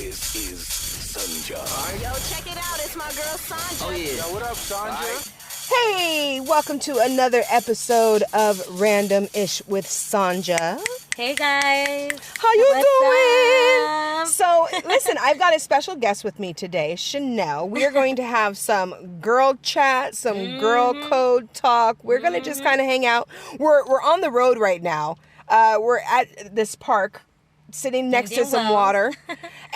This is Sanja. Yo, check it out. It's my girl Sanja. Oh, yeah. Yo, what up, Sanja? Hey, welcome to another episode of Random-ish with Sanja. Hey guys. How you doing? Up? So, listen, I've got a special guest with me today, Chanel. We are going to have some girl chat, some girl code talk. We're going to just kind of hang out. We're on the road right now. We're at this park, sitting next to some water.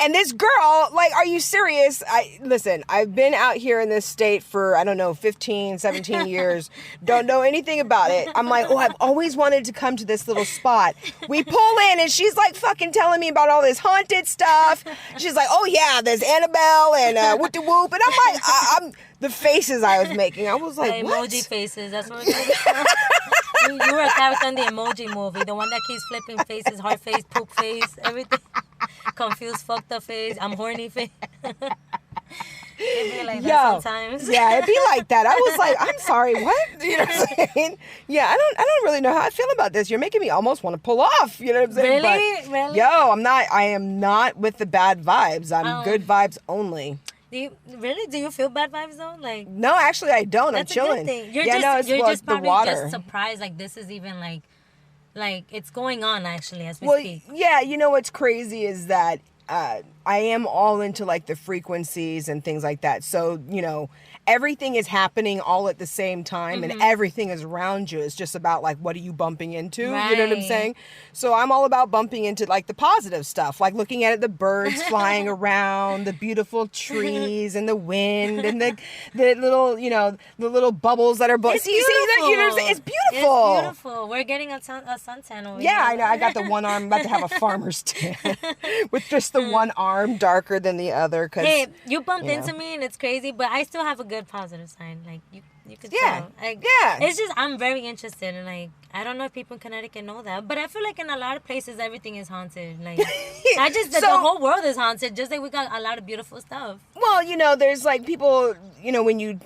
And this girl, like, are you serious? Listen, I've been out here in this state for, 15, 17 years. Don't know anything about it. I'm like, I've always wanted to come to this little spot. We pull in and she's like fucking telling me about all this haunted stuff. She's like, oh yeah, there's Annabelle and whoop de whoop. And I'm like, I'm the faces I was making. I was like, what? Emoji faces. That's what we're doing. You were a character in the Emoji Movie, the one that keeps flipping faces, heart face, poop face, everything. Confused, fucked up face, I'm horny face. It'd be like that sometimes. Yeah, it'd be like that. I was like, I'm sorry, what? You know what I'm saying? Yeah, I don't really know how I feel about this. You're making me almost want to pull off. You know what I'm saying? Really? Really? I am not with the bad vibes. I'm good vibes only. Do you feel bad vibes though? Like, no, actually I don't. that's I'm chilling. a good thing. You're just the probably water. just surprised like this is even like it's going on actually as we speak. Yeah, you know what's crazy is that I am all into like the frequencies and things like that. So, everything is happening all at the same time and everything is around you. It's just about like, what are you bumping into? Right. You know what I'm saying? So I'm all about bumping into like the positive stuff, like looking at it, the birds flying around, the beautiful trees and the wind and the little, the little bubbles that are, It's see that? You know what I'm saying? It's beautiful. It's beautiful. We're getting a suntan over Yeah, here. I know. I got the one arm. I'm about to have a farmer's tan with just the one arm darker than the other. Hey, you bumped into me and it's crazy, but I still have a good positive sign. Like you could tell. Like, yeah. It's just I'm very interested and like I don't know if people in Connecticut know that, but I feel like in a lot of places everything is haunted. Like the whole world is haunted. Just like we got a lot of beautiful stuff. Well, there's like people. When you.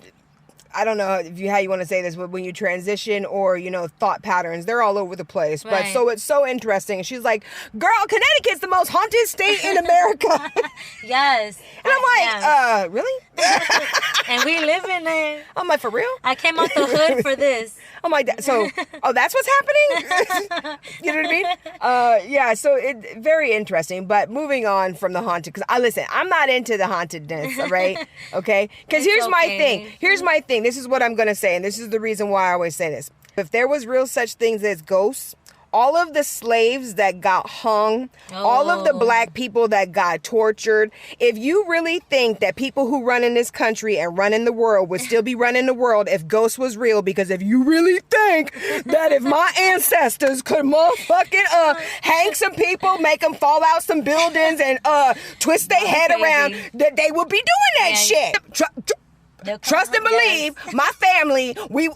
I don't know how you want to say this, but when you transition or, thought patterns, they're all over the place. Right. But so it's so interesting. She's like, girl, Connecticut's the most haunted state in America. Yes. And I'm like, really? And we live in it. I'm like, for real? I came out the hood for this. I'm like, so, that's what's happening? You know what I mean? Yeah, so it's very interesting. But moving on from the haunted, because listen, I'm not into the hauntedness, all right? Okay? Because here's my thing. Here's my thing. This is what I'm going to say, and this is the reason why I always say this. If there was real such things as ghosts, all of the slaves that got hung, all of the black people that got tortured, if you really think that people who run in this country and run in the world would still be running the world if ghosts was real, because if you really think that if my ancestors could motherfucking hang some people, make them fall out some buildings and twist their head around, that they would be doing that shit. Trust and believe, my family, we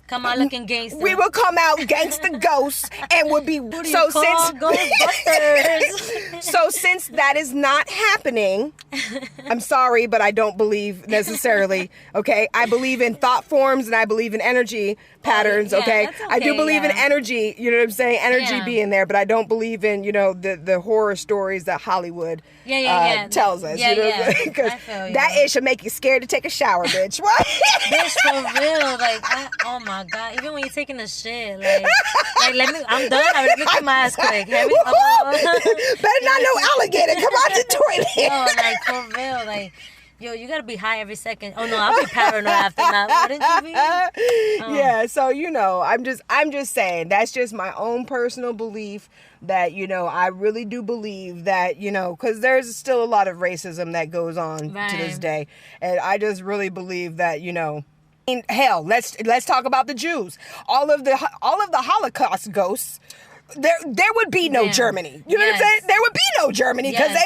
come out looking gangster. We will come out gangster ghosts and would be so since that is not happening, I'm sorry, but I don't believe necessarily. Okay, I believe in thought forms and I believe in energy patterns. Okay, I do believe in energy. You know what I'm saying? Energy being there, but I don't believe in the horror stories that Hollywood tells us. Because that it should make you scared to take a shower, bitch. What? Bitch, for real. Like, oh my God. Even when you're taking a shit, like I'm done. Let me clean my ass quick. Better not no alligator come out the toilet. No, like, for real. Like, yo, you gotta be high every second. Oh no, I'll be paranoid after that. What did you be? Yeah, so I'm just saying that's just my own personal belief that I really do believe that because there's still a lot of racism that goes on to this day, and I just really believe that hell, let's talk about the Jews. All of the Holocaust ghosts. There would be no Germany. You know what I'm saying? There would be no Germany because they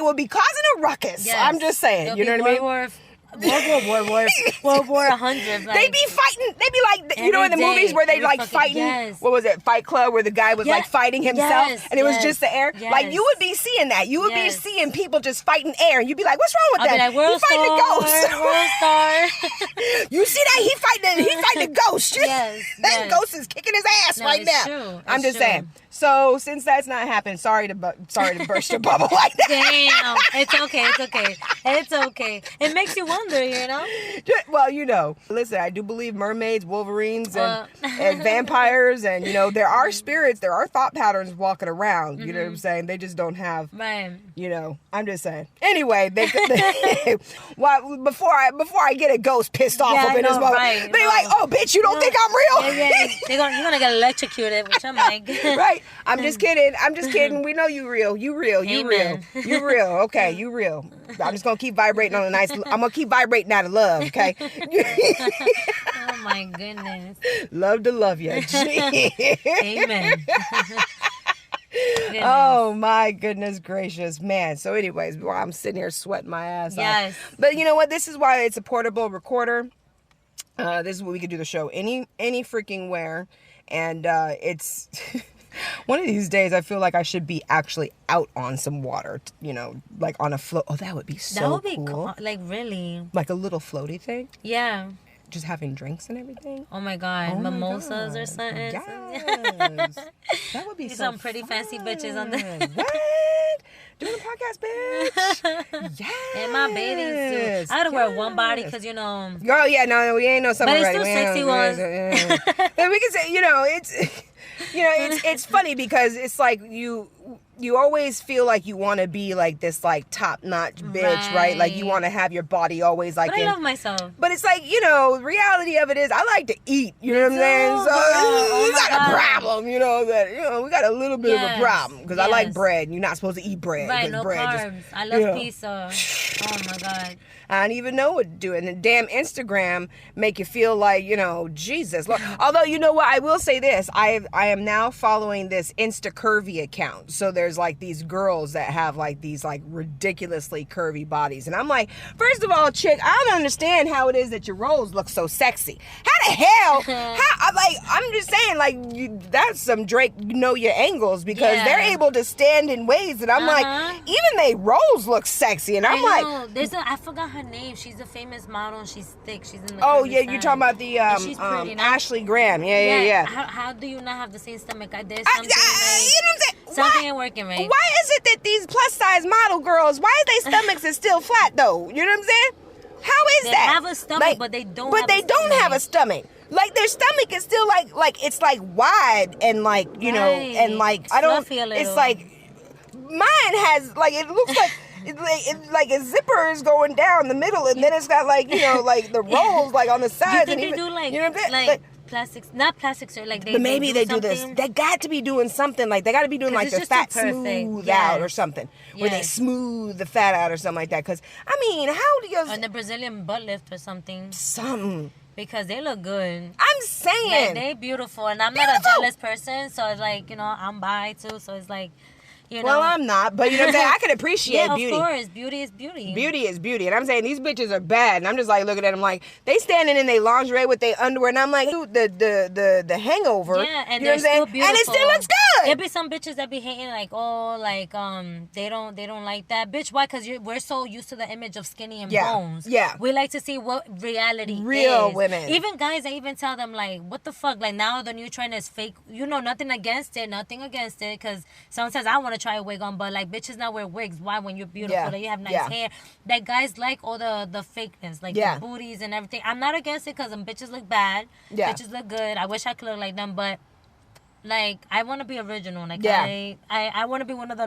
would be causing a ruckus. Yes. I'm just saying. You know what I mean? World War 100. Like, they be fighting. They be like, you know, in the every movies day, where they every like fucking- fighting. yes. What was it? Fight Club, where the guy was like fighting himself, yes, and it was yes, just the air. yes. Like you would be seeing that. You would be Yes. seeing people just fighting air, and you'd be like, "What's wrong with I'll be that? like, World He fighting Star, the ghost. World Star. You see that? He fighting the ghost. Yes, That yes. ghost is kicking his ass No, right it's now. true. I'm It's just true. saying. So since that's not happened, sorry to burst your bubble like that. Damn. It's okay. It's okay. It's okay. It makes you wonder, you know? Well, you know, listen, I do believe mermaids, wolverines, and, Well. and vampires, and, you know, there are spirits, there are thought patterns walking around, you know what I'm saying? They just don't have, Right. you know, I'm just saying. Anyway, well, before I get a ghost pissed off Yeah, up I in this know, moment, right, they like, no. oh, bitch, you don't think I'm real? Yeah. You're gonna get electrocuted, which I'm like. Right. I'm just kidding. We know you real. You real. You Amen. real. You real. Okay, you real. I'm just gonna keep vibrating on a nice. I'm gonna keep vibrating out of love. Okay. Oh my goodness. Love to love you. Amen. Goodness. Oh my goodness gracious, man. So, anyways, while I'm sitting here sweating my ass Yes. off. But you know what? This is why it's a portable recorder. This is what we could do the show any freaking where, and it's. One of these days, I feel like I should be actually out on some water, you know, like on a float. Oh, that would be so That would be cool. like really. Like a little floaty thing, Yeah. just having drinks and everything. Oh my God. Oh my Mimosas or God. something. Yes. That would be See so some pretty fancy bitches on there. fun. What? Doing a podcast, bitch. Yes. And my bathing suit. I had to wear one body because, you know. Girl, yeah, no, we ain't no summer But it's ready. still We ain't sexy no- ones. And we can say, you know, it's funny because it's like you always feel like you want to be like this like top notch bitch, right? Like you Right. want to have your body always like. But I in- love myself. But it's like, you know, reality of it is I like to eat, you know what I'm saying? too, So girl. Oh it's my not a God. problem, you know, that, you know, we got a little bit of a Yes, problem because I like yes. bread. You're not supposed to eat bread. Right, 'cause no bread carbs. I love you know. pizza. Oh my God. I don't even know what to do. And the damn Instagram make you feel like, you know, Jesus. Lord. Although, you know what? I will say this. I am now following this Insta Curvy account. So there's like these girls that have like these like ridiculously curvy bodies. And I'm like, first of all, chick, I don't understand how it is that your rolls look so sexy. How the hell? I'm just saying, like, that's some Drake know your angles because Yeah. they're able to stand in ways that I'm like, even they rolls look sexy. And I'm like, know. I forgot her name. She's a famous model and she's thick. She's in the oh curvy yeah, you're side. talking about the And she's pretty, no? Ashley Graham. Yeah. How do you not have the same stomach? There's I- something you know what I'm saying? something Why- ain't working right. Why is it that these plus size model girls, why is their stomachs is still flat though? You know what I'm saying? How is They that? have a stomach, but they don't But have they a don't stomach. have a stomach. Like their stomach is still like it's like wide and like you know Right. and like I don't. Fluffy a It's little. like mine has like it looks like. It's like a zipper is going down the middle, and then it's got like you know like the rolls like on the Do you sides. think and they even, do like you know what I'm saying? like plastics? Not plastics, or like they. But maybe they do this. something? They got to be doing something like they got to be doing 'Cause like it's their just too fat perfect. smooth Yes. out or something, where they Yes. smooth the fat out or something like that. Because I mean, how do you Or the Brazilian butt lift or something something? because they look good. I'm saying. They beautiful, and I'm not a Beautiful. jealous person, so it's like you know I'm bi too, so it's like you know. Well, I'm not, but you know what I'm saying. I can appreciate yeah, beauty. of course, beauty is beauty. Beauty is beauty, and I'm saying these bitches are bad, and I'm just like looking at them like they standing in their lingerie with their underwear, and I'm like, dude, the hangover. Yeah, and you know they're what I'm saying? still beautiful. And it still looks good. There be some bitches that be hating like, oh, like they don't like that, bitch. Why? Because we're so used to the image of skinny and Yeah, bones. yeah. We like to see what reality Real is. women. Even guys, I even tell them like, what the fuck? Like now the new trend is fake. You know, nothing against it, because sometimes I want to try a wig on, but like bitches now wear wigs. Why? When you're beautiful, Yeah, that you have nice yeah. hair. That guys like all the fakeness, like Yeah. the booties and everything. I'm not against it because them bitches look bad. Yeah. Bitches look good. I wish I could look like them, but like I want to be original. Like Yeah. I want to be one of the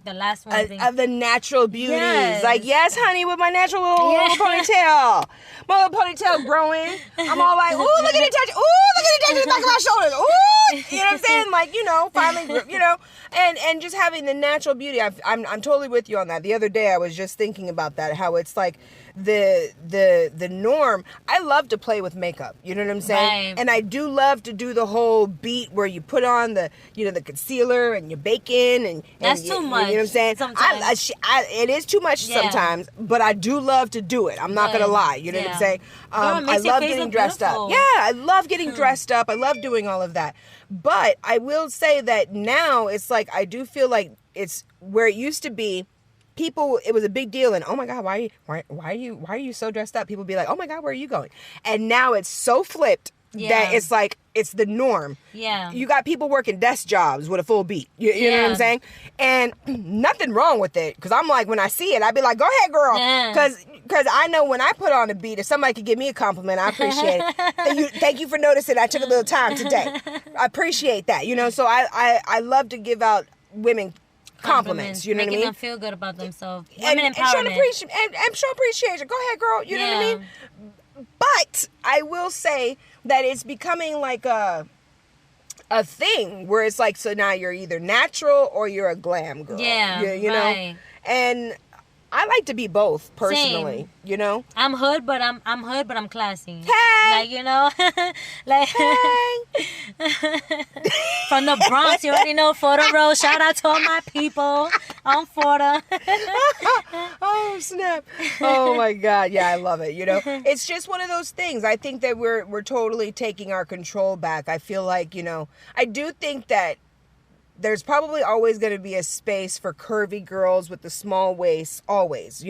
the last one. Of the natural beauties. Yes. Like, yes, honey, with my natural little ponytail. My little ponytail growing. I'm all like, ooh, look at it touch. Ooh, look at it touch the back of my shoulders. Ooh. You know what I'm saying? Like, you know, finally, you know, and just having the natural beauty. I'm totally with you on that. The other day I was just thinking about that, how it's like the norm. I love to play with makeup. You know what I'm saying? Right. And I do love to do the whole beat where you you put on the the concealer and you're baking and That's you, too much. You know what I'm saying? Sometimes. It is too much sometimes, but I do love to do it. I'm not gonna lie. You know what I'm saying? Girl, it I makes your love face getting look dressed beautiful. up. Yeah, I love getting dressed up. I love doing all of that. But I will say that now it's like I do feel like it's where it used to be. People, it was a big deal, and oh my God, why are you so dressed up? People be like, oh my God, where are you going? And now it's so flipped that it's like it's the norm. Yeah. You got people working desk jobs with a full beat. You know what I'm saying? And nothing wrong with it, because I'm like, when I see it, I be like, go ahead, girl, because I know when I put on a beat, if somebody could give me a compliment, I appreciate it. Thank you for noticing. I took a little time today. I appreciate that. So I love to give out women compliments, you know what I mean? Making them feel good about themselves. Women empowerment. And show appreciation. Go ahead, girl. You know what I mean? But I will say that it's becoming like a thing where it's like, so now you're either natural or you're a glam girl. Yeah, you know? And I like to be both personally. Same. I'm hood, but I'm classy. Hey, like hey. From the Bronx, you already know Florida Road. Shout out to all my people. I'm Florida. Oh snap! Oh my God! Yeah, I love it. It's just one of those things. I think that we're totally taking our control back. I feel like I do think that there's probably always going to be a space for curvy girls with the small waists, always,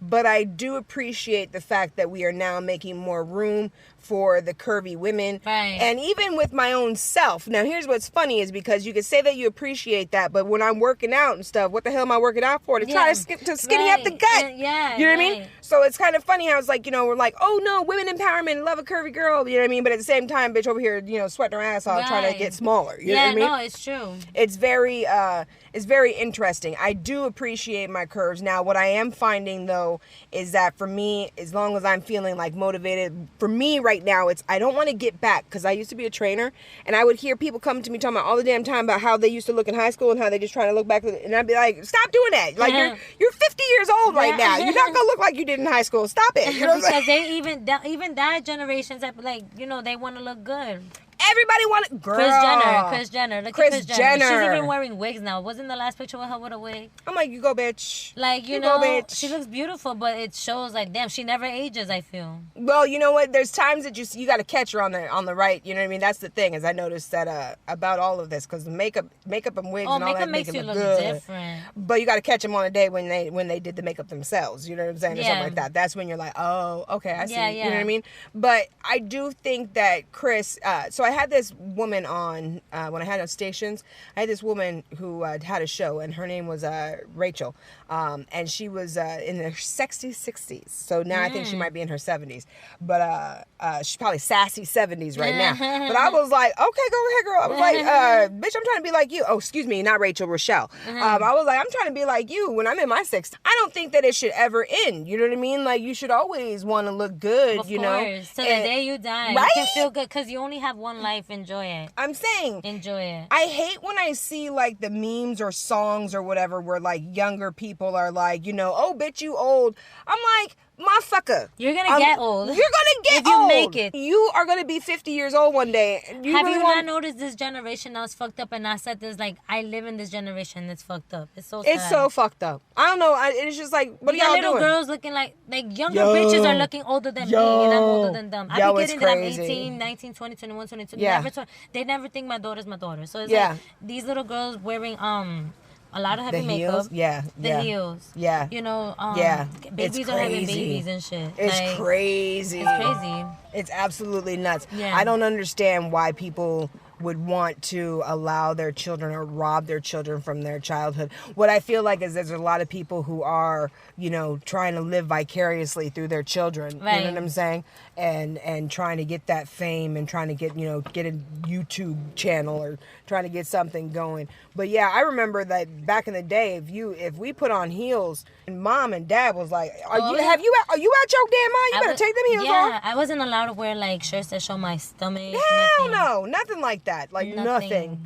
But I do appreciate the fact that we are now making more room for the curvy women. Right. And even with my own self. Now, here's what's funny is because you can say that you appreciate that, but when I'm working out and stuff, what the hell am I working out for? To try to skinny up the gut. Yeah. You know what I mean? So it's kind of funny how it's like, we're like, oh no, women empowerment, love a curvy girl. You know what I mean? But at the same time, bitch over here, sweating her ass off trying to get smaller. You know what I mean? No, it's true. It's very interesting. I do appreciate my curves. Now, what I am finding though is that for me, as long as I'm feeling like motivated, for me right now, I don't want to get back, because I used to be a trainer and I would hear people come to me talking about all the damn time about how they used to look in high school and how they just trying to look back, and I'd be like, stop doing that. Like you're 50 years old right now. You're not gonna look like you did in high school. Stop it. Because they even that generation's like, they want to look good. Everybody wanted girl. Kris Jenner. Look at Kris Jenner. She's even wearing wigs now. Wasn't the last picture with her with a wig? I'm like, you go, bitch. Like, you go, bitch. She looks beautiful, but it shows like, damn, she never ages, I feel. Well, you know what? There's times that you got to catch her on the right. You know what I mean? That's the thing, is I noticed that about all of this, because the makeup and wigs and all that makes make you it look good. different. But you got to catch them on a day when they did the makeup themselves. You know what I'm saying? Or something like that. That's when you're like, oh, okay, I see. Yeah. You know what I mean? But I do think that Kris. So I had this woman on when I had on stations. I had this woman who had a show, and her name was Rachel, and she was in her 60s. So now I think she might be in her 70s, but she's probably sassy 70s right now. But I was like, okay, go ahead, girl. I was like, bitch, I'm trying to be like you. Oh, excuse me, not Rachel, Rochelle. I was like, I'm trying to be like you when I'm in my 60s. I don't think that it should ever end. You know what I mean? Like, you should always want to look good. Of you course. know, So the day you die, right? you can feel good, because you only have one life. Enjoy it. I'm saying, enjoy it. I hate when I see like the memes or songs or whatever where like younger people are like, oh, bitch, you old. I'm like, motherfucker, you're gonna get old. You're gonna get if you old. make it. You are gonna be 50 years old one day. Have you not noticed this generation now is fucked up? And I said this, like, I live in this generation that's fucked up. It's so sad. It's so fucked up. I don't know. It's just like, what are y'all doing? Little girls looking like younger bitches are looking older than me, and I'm older than them. I be getting that I'm 18, 19, 20, 21, 22. Yeah. They never think my daughter's my daughter. So it's like these little girls wearing a lot of heavy makeup. The heels. Yeah. Babies are having babies and shit. It's crazy. It's crazy. It's absolutely nuts. Yeah. I don't understand why people would want to allow their children or rob their children from their childhood. What I feel like is there's a lot of people who are, trying to live vicariously through their children. Right. You know what I'm saying? And trying to get that fame and trying to get a YouTube channel or trying to get something going. But yeah, I remember that back in the day, if we put on heels, and mom and dad was like, are you out your damn mind? You better take them heels off. Yeah, I wasn't allowed to wear like shirts that show my stomach. Hell no, nothing like that. Like nothing.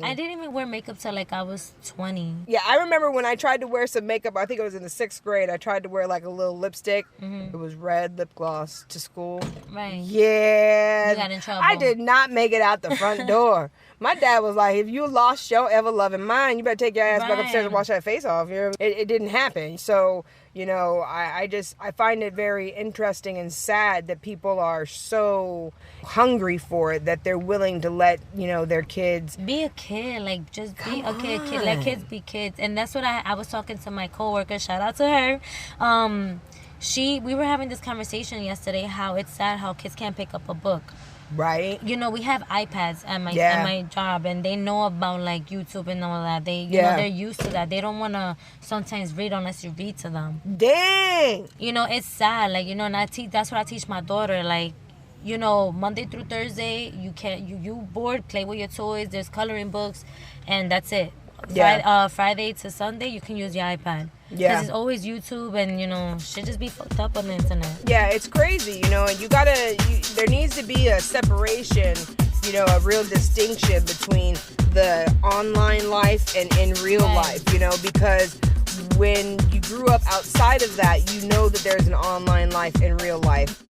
I didn't even wear makeup till like I was 20. Yeah, I remember when I tried to wear some makeup, I think it was in the 6th grade, I tried to wear like a little lipstick. Mm-hmm. It was red lip gloss to school. Right. Yeah. You got in trouble. I did not make it out the front door. My dad was like, if you lost your ever loving mind, you better take your ass back upstairs and Right. wash that face off. You know, it didn't happen. So, you know, I find it very interesting and sad that people are so hungry for it that they're willing to let, you know, their kids. Be a kid, like just be a kid. on. Let kids be kids, and that's what I was talking to my coworker. Shout out to her. We were having this conversation yesterday. How it's sad how kids can't pick up a book. Right? You know, we have iPads at my Yeah. at my job, and they know about like YouTube and all that. They you Yeah. know they're used to that. They don't want to sometimes read unless you read to them. Dang. You know, it's sad. Like, you know, and that's what I teach my daughter. Like, you know, Monday through Thursday, you bored, play with your toys. There's coloring books, and that's it. Yeah. Friday to Sunday, you can use your iPad. Yeah. Because it's always YouTube, and you know, shit just be fucked up on the internet. Yeah, it's crazy, you know, and there needs to be a separation, you know, a real distinction between the online life and in real Right. life, you know, because when you grew up outside of that, you know that there's an online life and real life.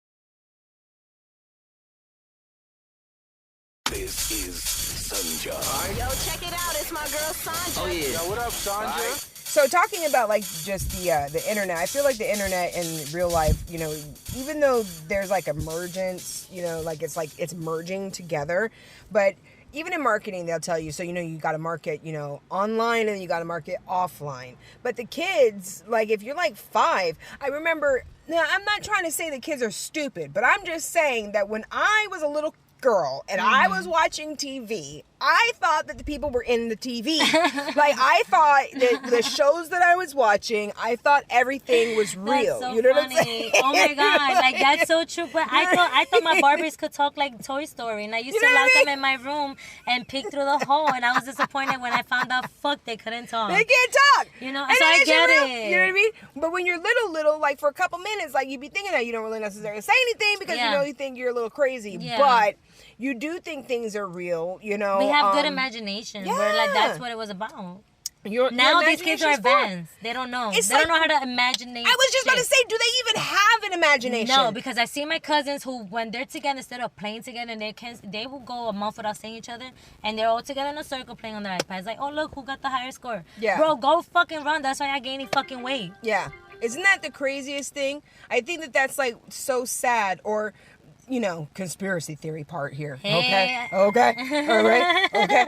This is Sanja. Yo, check it out. It's my girl Sandra. Oh yeah. Yo, what up, Sanja? So talking about like just the internet, I feel like the internet and real life, you know, even though there's like emergence, you know, like it's merging together, but even in marketing, they'll tell you, so, you know, you got to market, you know, online and you got to market offline. But the kids, like if you're like 5, I remember, now I'm not trying to say the kids are stupid, but I'm just saying that when I was a little girl and I was watching TV, I thought that the people were in the TV. Like I thought that the shows that I was watching, I thought everything was real. That's so you know funny. what I'm saying? Oh my god, like that's so true. But I thought my Barbies could talk like Toy Story, and I used You to know what lock I them in my room and peek through the hole, and I was disappointed when I found out they couldn't talk. They can't talk. You know, And so that I shit get real. it. You know what I mean? But when you're little, like for a couple minutes, like you be thinking that you don't really necessarily say anything because Yeah. you know you think you're a little crazy. Yeah. But you do think things are real, you know. We have good imagination. Where like yeah. that's what it was about. Your Now these kids are imagination's full. advanced. They don't know. It's They don't know like- how to imagine. I was just about to say, do they even have an imagination? No, because I see my cousins who, when they're together, instead of playing together, and they will go a month without seeing each other, and they're all together in a circle playing on their iPads. Like, oh look, who got the higher score? Yeah. Bro, go fucking run. That's why I gaining fucking weight. Yeah. Isn't that the craziest thing? I think that that's like so sad, or, you know, conspiracy theory part here. Hey. Okay. All right. Okay.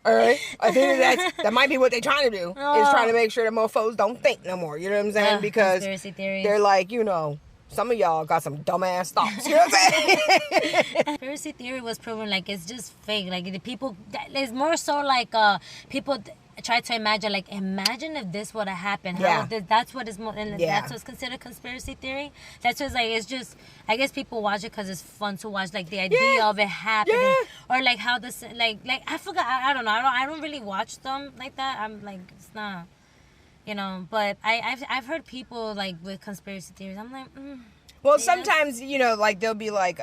All right. I think that might be what they're trying to do. Is trying to make sure that mofos don't think no more. You know what I'm saying? Because conspiracy theories. they're like, you know, some of y'all got some dumbass thoughts. You know what I'm saying? Conspiracy theory was proven like it's just fake. Like the people, it's more so like people try to imagine, like, imagine if this would have happened. Yeah. That's what is more, and Yeah. that's what's considered conspiracy theory. That's just like, it's just, I guess people watch it because it's fun to watch, like the idea Yeah. of it happening, Yeah. or like how this, like I forgot, I don't know, I don't really watch them like that. I'm like, it's not, you know. But I've heard people like with conspiracy theories. I'm like, Well, Yeah. sometimes, you know, like they'll be like,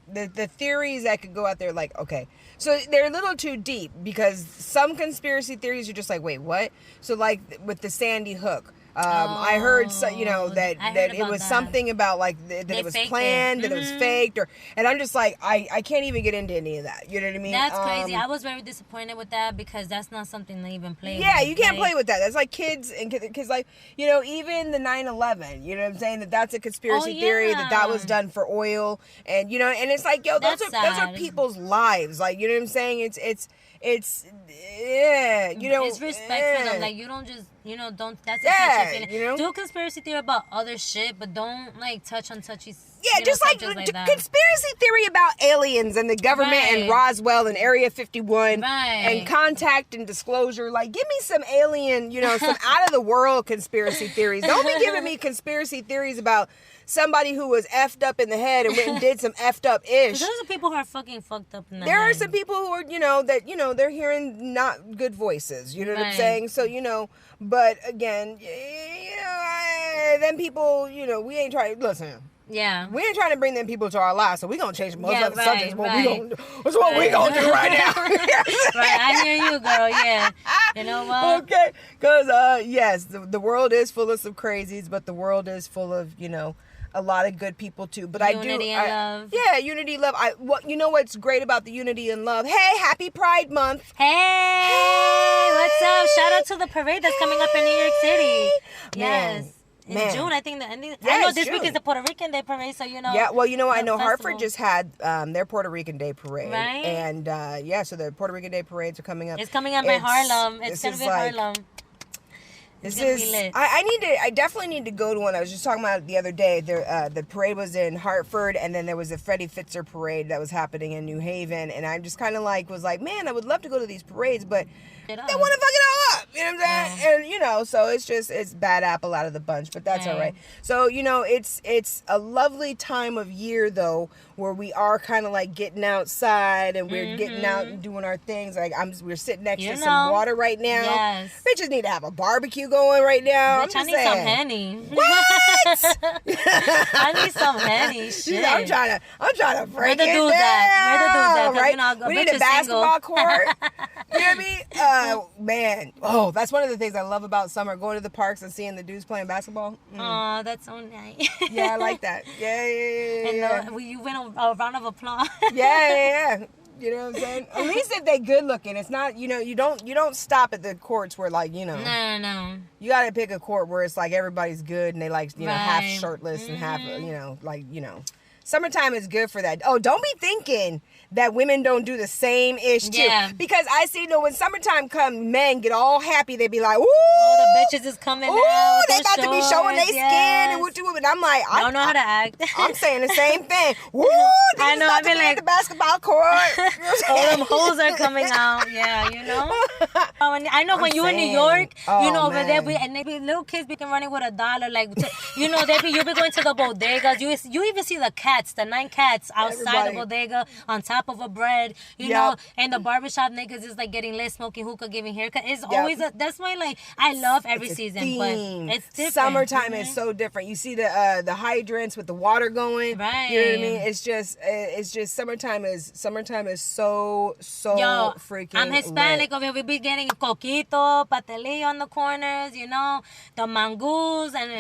the theories that could go out there, like, okay, so they're a little too deep because some conspiracy theories are just like, wait, what? So like with the Sandy Hook, I heard, you know, that I heard that it about was that. something about like that They it was faked it. planned, that it was Mhm. faked, and I'm just like, I can't even get into any of that. You know what I mean? that's crazy. I was very disappointed with that because that's not something they even play Yeah, with. you can't Like, play with that. That's like kids and kids, like, you know, even the 9/11. You know what I'm saying? That's a conspiracy Oh, theory that yeah. was done for oil, and you know, and it's like, yo, those That's are sad. people's lives. Like, you know what I'm saying? It's yeah, you know, it's respect for them. Like, you don't just, you know, don't. That's a Yeah, touchy feeling. you know? Do conspiracy theory about other shit, but don't like touch on touchy. Yeah, just like, subjects that. conspiracy theory about aliens and the government and Right. Roswell and Area 51 Right. and contact and disclosure. Like, give me some alien, you know, some out of the world conspiracy theories. Don't be giving me conspiracy theories about somebody who was effed up in the head and went and did some effed up ish. Those are people who are fucking fucked up in the There are head. some people who are, you know, that, you know, they're hearing not good voices. You know what I'm Right. saying? So, you know, but again, you know, them people, you know, we ain't trying, listen. Yeah. We ain't trying to bring them people to our lives, so we gonna change most Yeah, of the right, subjects. What we right. gonna do? That's what we gonna do right now. Right, I hear you, girl. Yeah. You know what? Okay, because yes, the world is full of some crazies, but the world is full of, you know, a lot of good people too. But Unity and love. Yeah, unity, love. You know what's great about the unity and love? Hey, happy Pride Month. Hey, what's up? Shout out to the parade that's coming up in New York City. Yes. In June, I think the ending. I know this week is the Puerto Rican Day Parade, so you know. Yeah, well, you know, I know festival. Hartford just had their Puerto Rican Day Parade, right? And yeah, so the Puerto Rican Day parades are coming up. It's coming up in Harlem. It's gonna be in Harlem. This is. I definitely need to go to one. I was just talking about it the other day. The parade was in Hartford, and then there was a Freddie Fitzer parade that was happening in New Haven, and I'm just kind of was like, man, I would love to go to these parades, but they want to fuck it all up. You know what I'm saying? And you know, so it's bad apple out of the bunch, but that's all right. So you know, it's a lovely time of year though, where we are kind of like getting outside and we're getting out and doing our things. Like we're sitting next to some water right now. Yes. Bitches need to have a barbecue going right now. Bitch, I need some Henny. What? I need some Henny. Shit. I'm trying to break it down. Where the dudes at? Right? You know, We need a basketball court. You know what I mean? Man. Oh, that's one of the things I love about summer, going to the parks and seeing the dudes playing basketball. Oh, that's so nice. Yeah, I like that. Yeah. And you win a round of applause. Yeah. You know what I'm saying? At least if they good looking, it's not. You know, you don't stop at the courts where like No. You got to pick a court where it's like everybody's good and they like half shirtless and half Summertime is good for that. Oh, don't be thinking that women don't do the same ish too. Yeah. Because I see, when summertime comes, men get all happy. They be like, ooh. Oh, the bitches is coming out. They about to be showing their skin and what do it. And I'm like, I don't know how to act. I'm saying the same thing. Woo! I know. I've been at the basketball court. All them hoes are coming out. Yeah, you know. And I know when you in New York, over there, and they be little kids be running with $1, like you be going to the bodegas. You even see the cats, the 9 cats outside the bodega on top of a bread. You know, and the barbershop niggas is like getting lit, smoking hookah, giving haircut. It's always that's why I love every season, but it's different. Summertime is so different. You see the hydrants with the water going. Right. You know what I mean? It's just summertime is so freaking. I'm Hispanic lit. over here. We be getting coquito, patelillo on the corners, the mangoes, and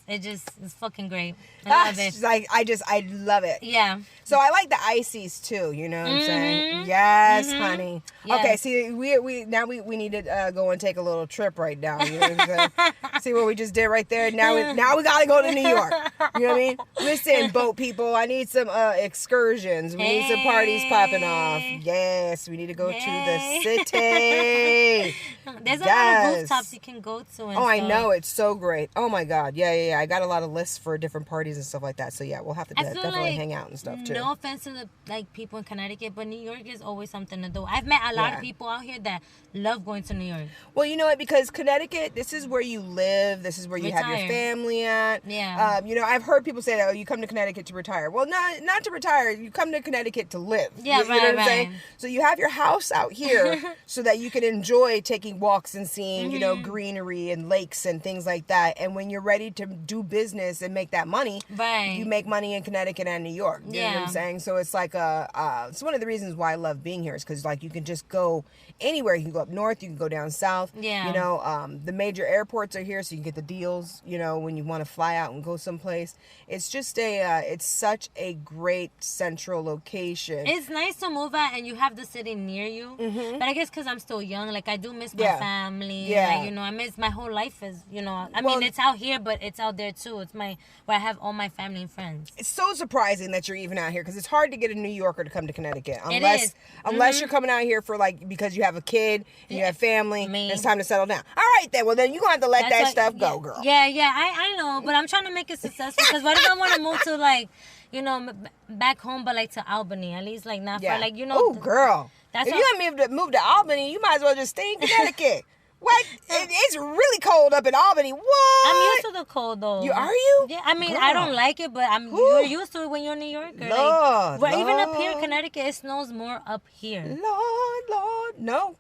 it's fucking great. I love it. I love it. Yeah. So I like the ices too, you know what I'm saying? Yes, honey. Yes. Okay, see, we need to go and take a little trip right now. You know what I'm saying? See what we just did right there? Now we gotta go to New York. You know what I mean? Listen, boat people, I need some excursions. We need some parties popping off. Yes, we need to go to the city. There's a lot of rooftops you can go to. And I know. It's so great. Oh my God. Yeah. I got a lot of lists for different parties and stuff like that. So yeah, we'll have to definitely hang out and stuff too. No offense to the people in Connecticut, but New York is always something to do. I've met a lot of people out here that love going to New York. Well, you know what? Because Connecticut, this is where you live. This is where you have your family at. Yeah. I've heard people say that, you come to Connecticut to retire. Well, not to retire. You come to Connecticut to live. Yeah, you know what I'm saying? So you have your house out here so that you can enjoy taking walks and seeing, greenery and lakes and things like that. And when you're ready to do business and make that money, you make money in Connecticut and New York. You know what I'm saying? So it's like it's one of the reasons why I love being here is because you can just go anywhere. You can go up north, you can go down south. Yeah. The major airports are here, so you can get the deals, when you want to fly out and go someplace. It's just it's such a great central location. It's nice to move out and you have the city near you. But I guess because I'm still young, I do miss my family. Yeah. I miss my whole life is, I mean, it's out here, but it's out there too. It's where I have all my family and friends. It's so surprising that you're even out here because it's hard to get a New Yorker to come to Connecticut unless you're coming out here for because you have a kid and you have family and it's time to settle down. All right then, well then you're gonna have to let that stuff go, girl. Yeah, I know, but I'm trying to make it successful because what if I want to move to back home, but to Albany, at least not far, Oh, girl, if you're gonna move to Albany, you might as well just stay in Connecticut. What? It's really cold up in Albany. What? I'm used to the cold though. Are you? Yeah, I mean, I don't like it, but you're used to it when you're in New York. Lord. Even up here in Connecticut, it snows more up here. Lord, no.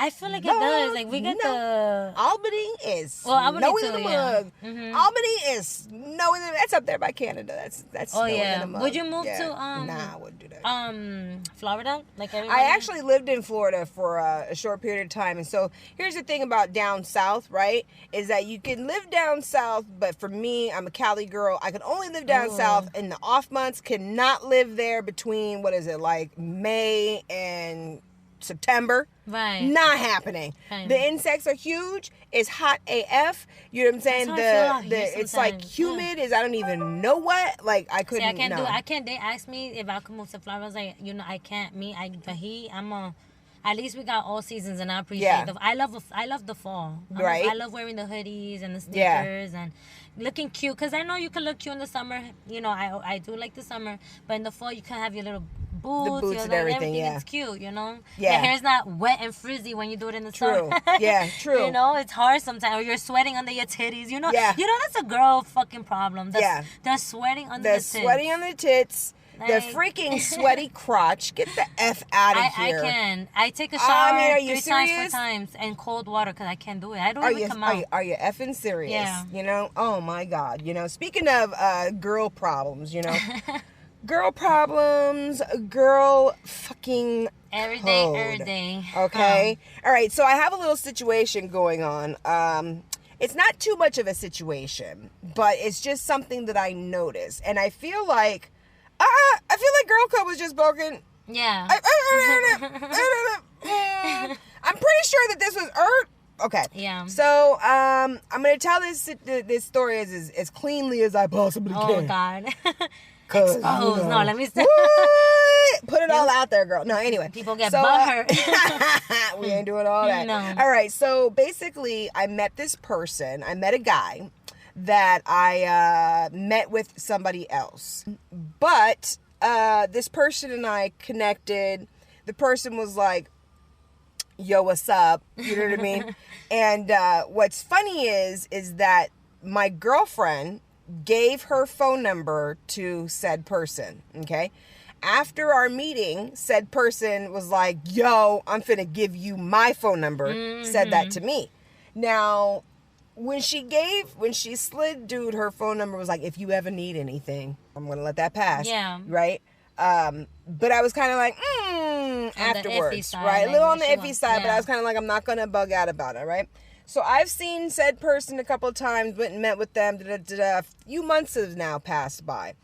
I feel like it does. Like we get the Albany is Albany snowing too, in the yeah. mug. Albany is snowing. That's up there by Canada. That's Oh snowing in yeah. the mug. Would you move Yeah. to Nah, I wouldn't do that. Florida? Like everybody? I actually lived in Florida for a short period of time. And so here's the thing about down south, right? Is that you can live down south, but for me, I'm a Cali girl. I can only live down south in the off months, cannot live there between, like May and September. Right. Not happening. Right. The insects are huge. It's hot AF. You know what I'm saying? That's how I feel out here It's like sometimes. humid. Is I don't even know what. Like I couldn't. See, I can't no. do. I can't. They asked me if I could move to Florida. I was like, I can't. At least we got all seasons, and I appreciate Yeah. I love the fall. Right. I love wearing the hoodies and the sneakers and looking cute. Cause I know you can look cute in the summer. I do like the summer, but in the fall you can have your little boots and everything, yeah. is cute. Yeah. Your hair's not wet and frizzy when you do it in the True. summer. Yeah, true. It's hard sometimes. Or you're sweating under your titties. Yeah. That's a girl fucking problem. They're sweating under the tits. Sweating on the tits. The Like- freaking sweaty crotch. Get the F out of here. I can. I take a shower are you 3 times, 4 serious? times in cold water because I can't do it. I don't Are even you come out. are you effing serious? Yeah. Oh my God. Speaking of girl problems, girl problems, girl fucking Every day, code. every day. Okay. All right. So I have a little situation going on. It's not too much of a situation, but it's just something that I noticed, and I feel like girl code was just broken. Yeah. I'm pretty sure that this was Okay. Yeah. So I'm gonna tell this story as cleanly as I possibly Oh can. God. 'Cause, Exposed. No, let me stop. What? Put it all out there, girl. No, anyway. People get So, butthurt. we ain't doing all that. No. All right. So basically, I met this person. I met a guy that I met with somebody else, but this person and I connected. The person was like, yo, what's up? You know what I mean? And what's funny is that my girlfriend gave her phone number to said person, okay? After our meeting, said person was like, yo, I'm finna give you my phone number, said that to me. Now, when she slid dude her phone number, was like, if you ever need anything, I'm gonna let that pass. Yeah. Right? But I was kind of like, afterwards, side, right? like, a little on what the she iffy wants, side, but yeah. I was kind of like, I'm not gonna bug out about it, right? So I've seen said person a couple of times, went and met with them. A few months have now passed by.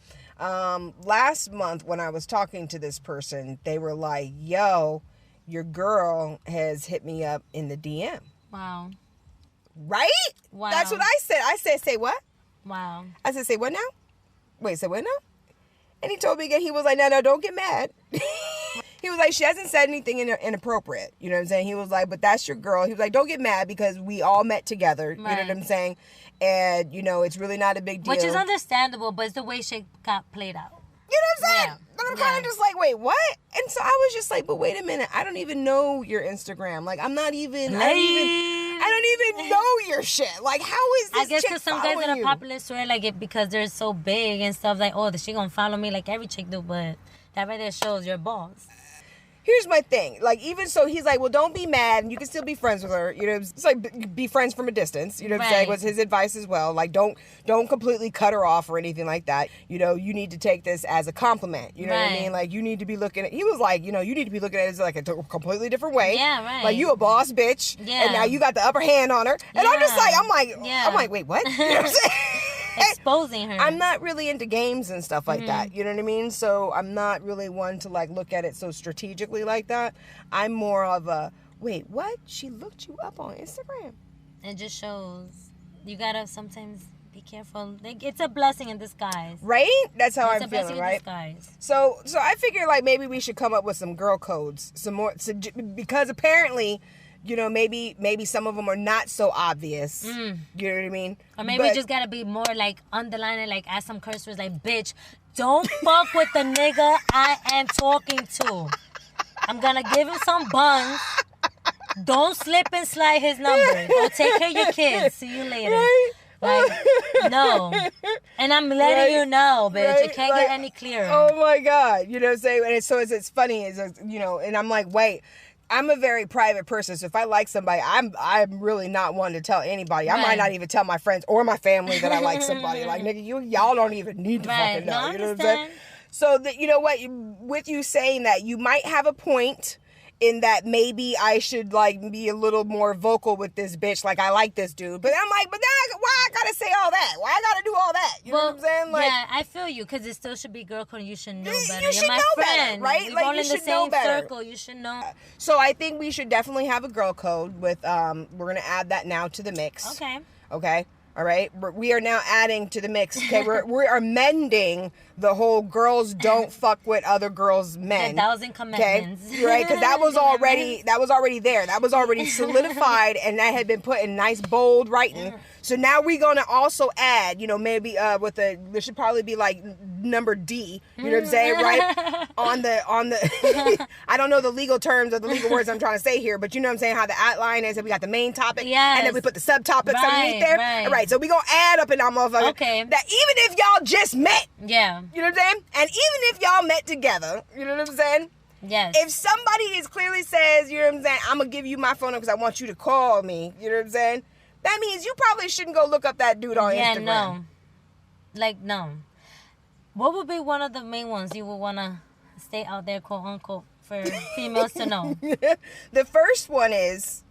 Last month when I was talking to this person, they were like, yo, your girl has hit me up in the DM. Wow. Right? Wow. That's what I said. I said, say what? Wow. I said, say what now? Wait, say what now? And he told me again, he was like, no, don't get mad. He was like, she hasn't said anything inappropriate. You know what I'm saying? He was like, but that's your girl. He was like, don't get mad because we all met together. You know what I'm saying? And, it's really not a big deal. Which is understandable, but it's the way shit got played out. You know what I'm saying? Yeah. But I'm kind of just like, wait, what? And so I was just like, but wait a minute. I don't even know your Instagram. Like, I don't even know your shit. Like, how is this I guess chick because some guys following that are you? popular swear like it because they're so big and stuff like, oh, she gonna follow me like every chick do, but that right there shows your balls. Here's my thing. Like, even so, he's like, well, don't be mad, and you can still be friends with her. It's like, be friends from a distance. You know what I'm saying? Right. Was his advice as well. Like, don't completely cut her off or anything like that. You need to take this as a compliment. You know what I Right. mean? Like, you need to be looking at, he was like, you need to be looking at it as like a completely different way. Yeah, right. Like, you a boss bitch. Yeah. And now you got the upper hand on her. And I'm just Yeah. like, Yeah. I'm like, wait, what? You know what I'm saying? Exposing her. I'm not really into games and stuff like that. You know what I mean? So I'm not really one to like look at it so strategically like that. I'm more of a, wait, what? She looked you up on Instagram? It just shows. You gotta sometimes be careful. Like, it's a blessing in disguise. Right? That's how It's I'm a blessing feeling, right? in disguise. So I figure like maybe we should come up with some girl codes, some more, because apparently, maybe some of them are not so obvious. You know what I mean? Or maybe you just gotta be more like underlining, like add some curse words like, bitch, don't fuck with the nigga I am talking to. I'm gonna give him some buns. Don't slip and slide his number. Go take care of your kids. See you later. Right? Like, no. And I'm letting you know, bitch. Right? It can't get any clearer. Oh my God. You know what I'm saying? And it's funny, and I'm like, wait, I'm a very private person, so if I like somebody, I'm really not one to tell anybody. I might not even tell my friends or my family that I like somebody. Like, nigga, y'all don't even need to fucking know. No, You know what I'm saying? understand. So that, you know what, with you saying that, you might have a point in that maybe I should like be a little more vocal with this bitch. Like, I like this dude, but I'm like, but then why I gotta say all that? Why I gotta do all that? You know what I'm saying? Like, yeah, I feel you, because it still should be girl code. You should know better. You should You're my know better, friend, right? We're Like, all you in the should know same better. circle. You should know. So I think we should definitely have a girl code with, we're gonna add that now to the mix. Okay. All right. We are now adding to the mix. Okay. We are mending the whole girls don't fuck with other girls men. The 1,000 commandments. Okay. Right. Because that was already there. That was already solidified, and that had been put in nice bold writing. So now we're gonna also add, you know, maybe there should probably be like number D. You know what I'm saying, right? on the I don't know the legal terms or the legal words I'm trying to say here, but you know what I'm saying, how the outline is, and we got the main topic, and then we put the subtopics underneath there. Right. All right, so we gonna add up in our motherfucker. Okay. That even if y'all just met, Yeah. you know what I'm saying, and even if y'all met together, you know what I'm saying. Yes. If somebody is clearly says, you know what I'm saying, I'm gonna give you my phone number because I want you to call me, you know what I'm saying, that means you probably shouldn't go look up that dude on Instagram. No. Like, no. What would be one of the main ones you would want to stay out there, quote unquote, for females to know? The first one is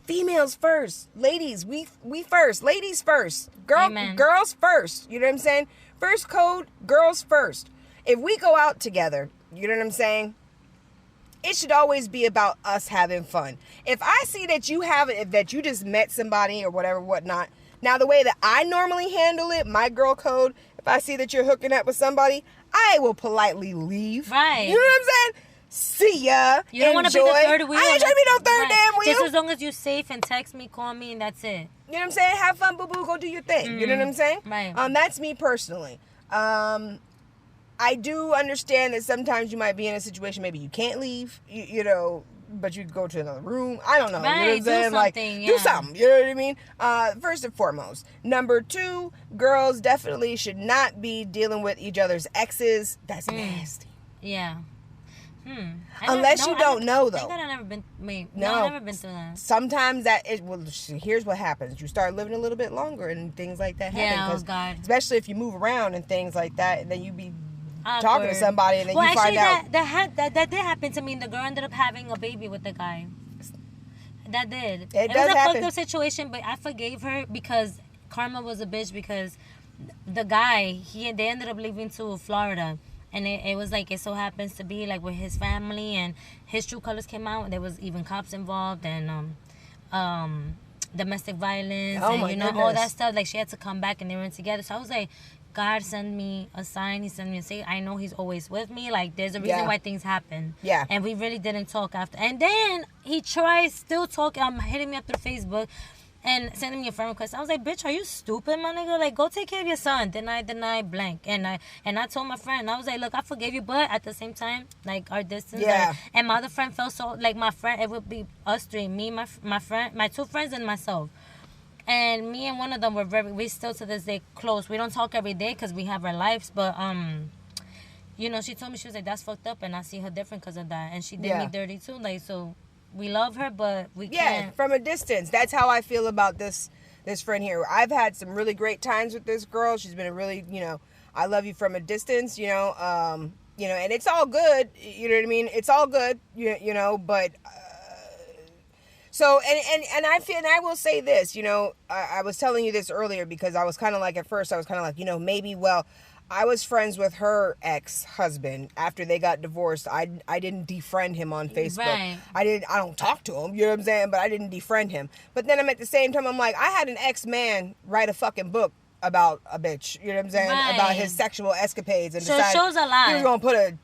females first. Ladies, we first. Ladies first. Girls first. You know what I'm saying? First code, girls first. If we go out together, you know what I'm saying, it should always be about us having fun. If I see that that you just met somebody or whatever, whatnot. Now, the way that I normally handle it, my girl code, if I see that you're hooking up with somebody, I will politely leave. Right. You know what I'm saying? See ya. You don't want to be the third wheel. I ain't trying to be no third damn wheel. Just as long as you're safe and text me, call me, and that's it. You know what I'm saying? Have fun, boo-boo. Go do your thing. You know what I'm saying? Right. That's me personally. I do understand that sometimes you might be in a situation, maybe you can't leave, you know, but you go to another room. I don't know. Right, you know what I'm saying? do something, do something. You know what I mean? First and foremost. Number 2, girls definitely should not be dealing with each other's exes. That's nasty. Yeah. Unless you don't know, though. I've never been. I've never been through that. Sometimes here's what happens. You start living a little bit longer, and things like that happen. Yeah, oh God. Especially if you move around and things like that, and then you be Awkward. talking to somebody, and then you find out. That did happen to me. The girl ended up having a baby with the guy. That did. It was does a happen. fucked up situation, but I forgave her because karma was a bitch. Because the guy, they ended up leaving to Florida. And it was like, it so happens to be like with his family, and his true colors came out. There was even cops involved, and domestic violence, and all that stuff. Like, she had to come back, and they were together. So I was like, God sent me a sign. He sent me a say. I know He's always with me. Like, there's a reason why things happen. Yeah. And we really didn't talk after. And then he tries still talking. Hitting me up through Facebook and sending me a friend request. I was like, bitch, are you stupid, my nigga? Like, go take care of your son. Deny blank. And I told my friend, I was like, look, I forgave you, but at the same time, like, our distance. Yeah. And my other friend felt so, like, my friend, it would be us three, me, my friend, my 2 friends, and myself. And me and one of them we still to this day close. We don't talk every day because we have our lives, but, you know, she told me, she was like, that's fucked up, and I see her different because of that. And she did me dirty too, like, so we love her, but we can't. Yeah, from a distance. That's how I feel about this friend here. I've had some really great times with this girl. She's been a really, you know, I love you from a distance, you know, and it's all good, you know what I mean? It's all good, you know, but... So, and I feel, and I will say this, you know, I was telling you this earlier because I was kind of like, at first I was kind of like, you know, maybe, well, I was friends with her ex-husband after they got divorced. I didn't defriend him on Facebook. Right. I don't talk to him, you know what I'm saying? But I didn't defriend him. But then I'm at the same time, I'm like, I had an ex-man write a fucking book about a bitch, you know what I'm saying? Right. About his sexual escapades, and so it shows a lot. He was gonna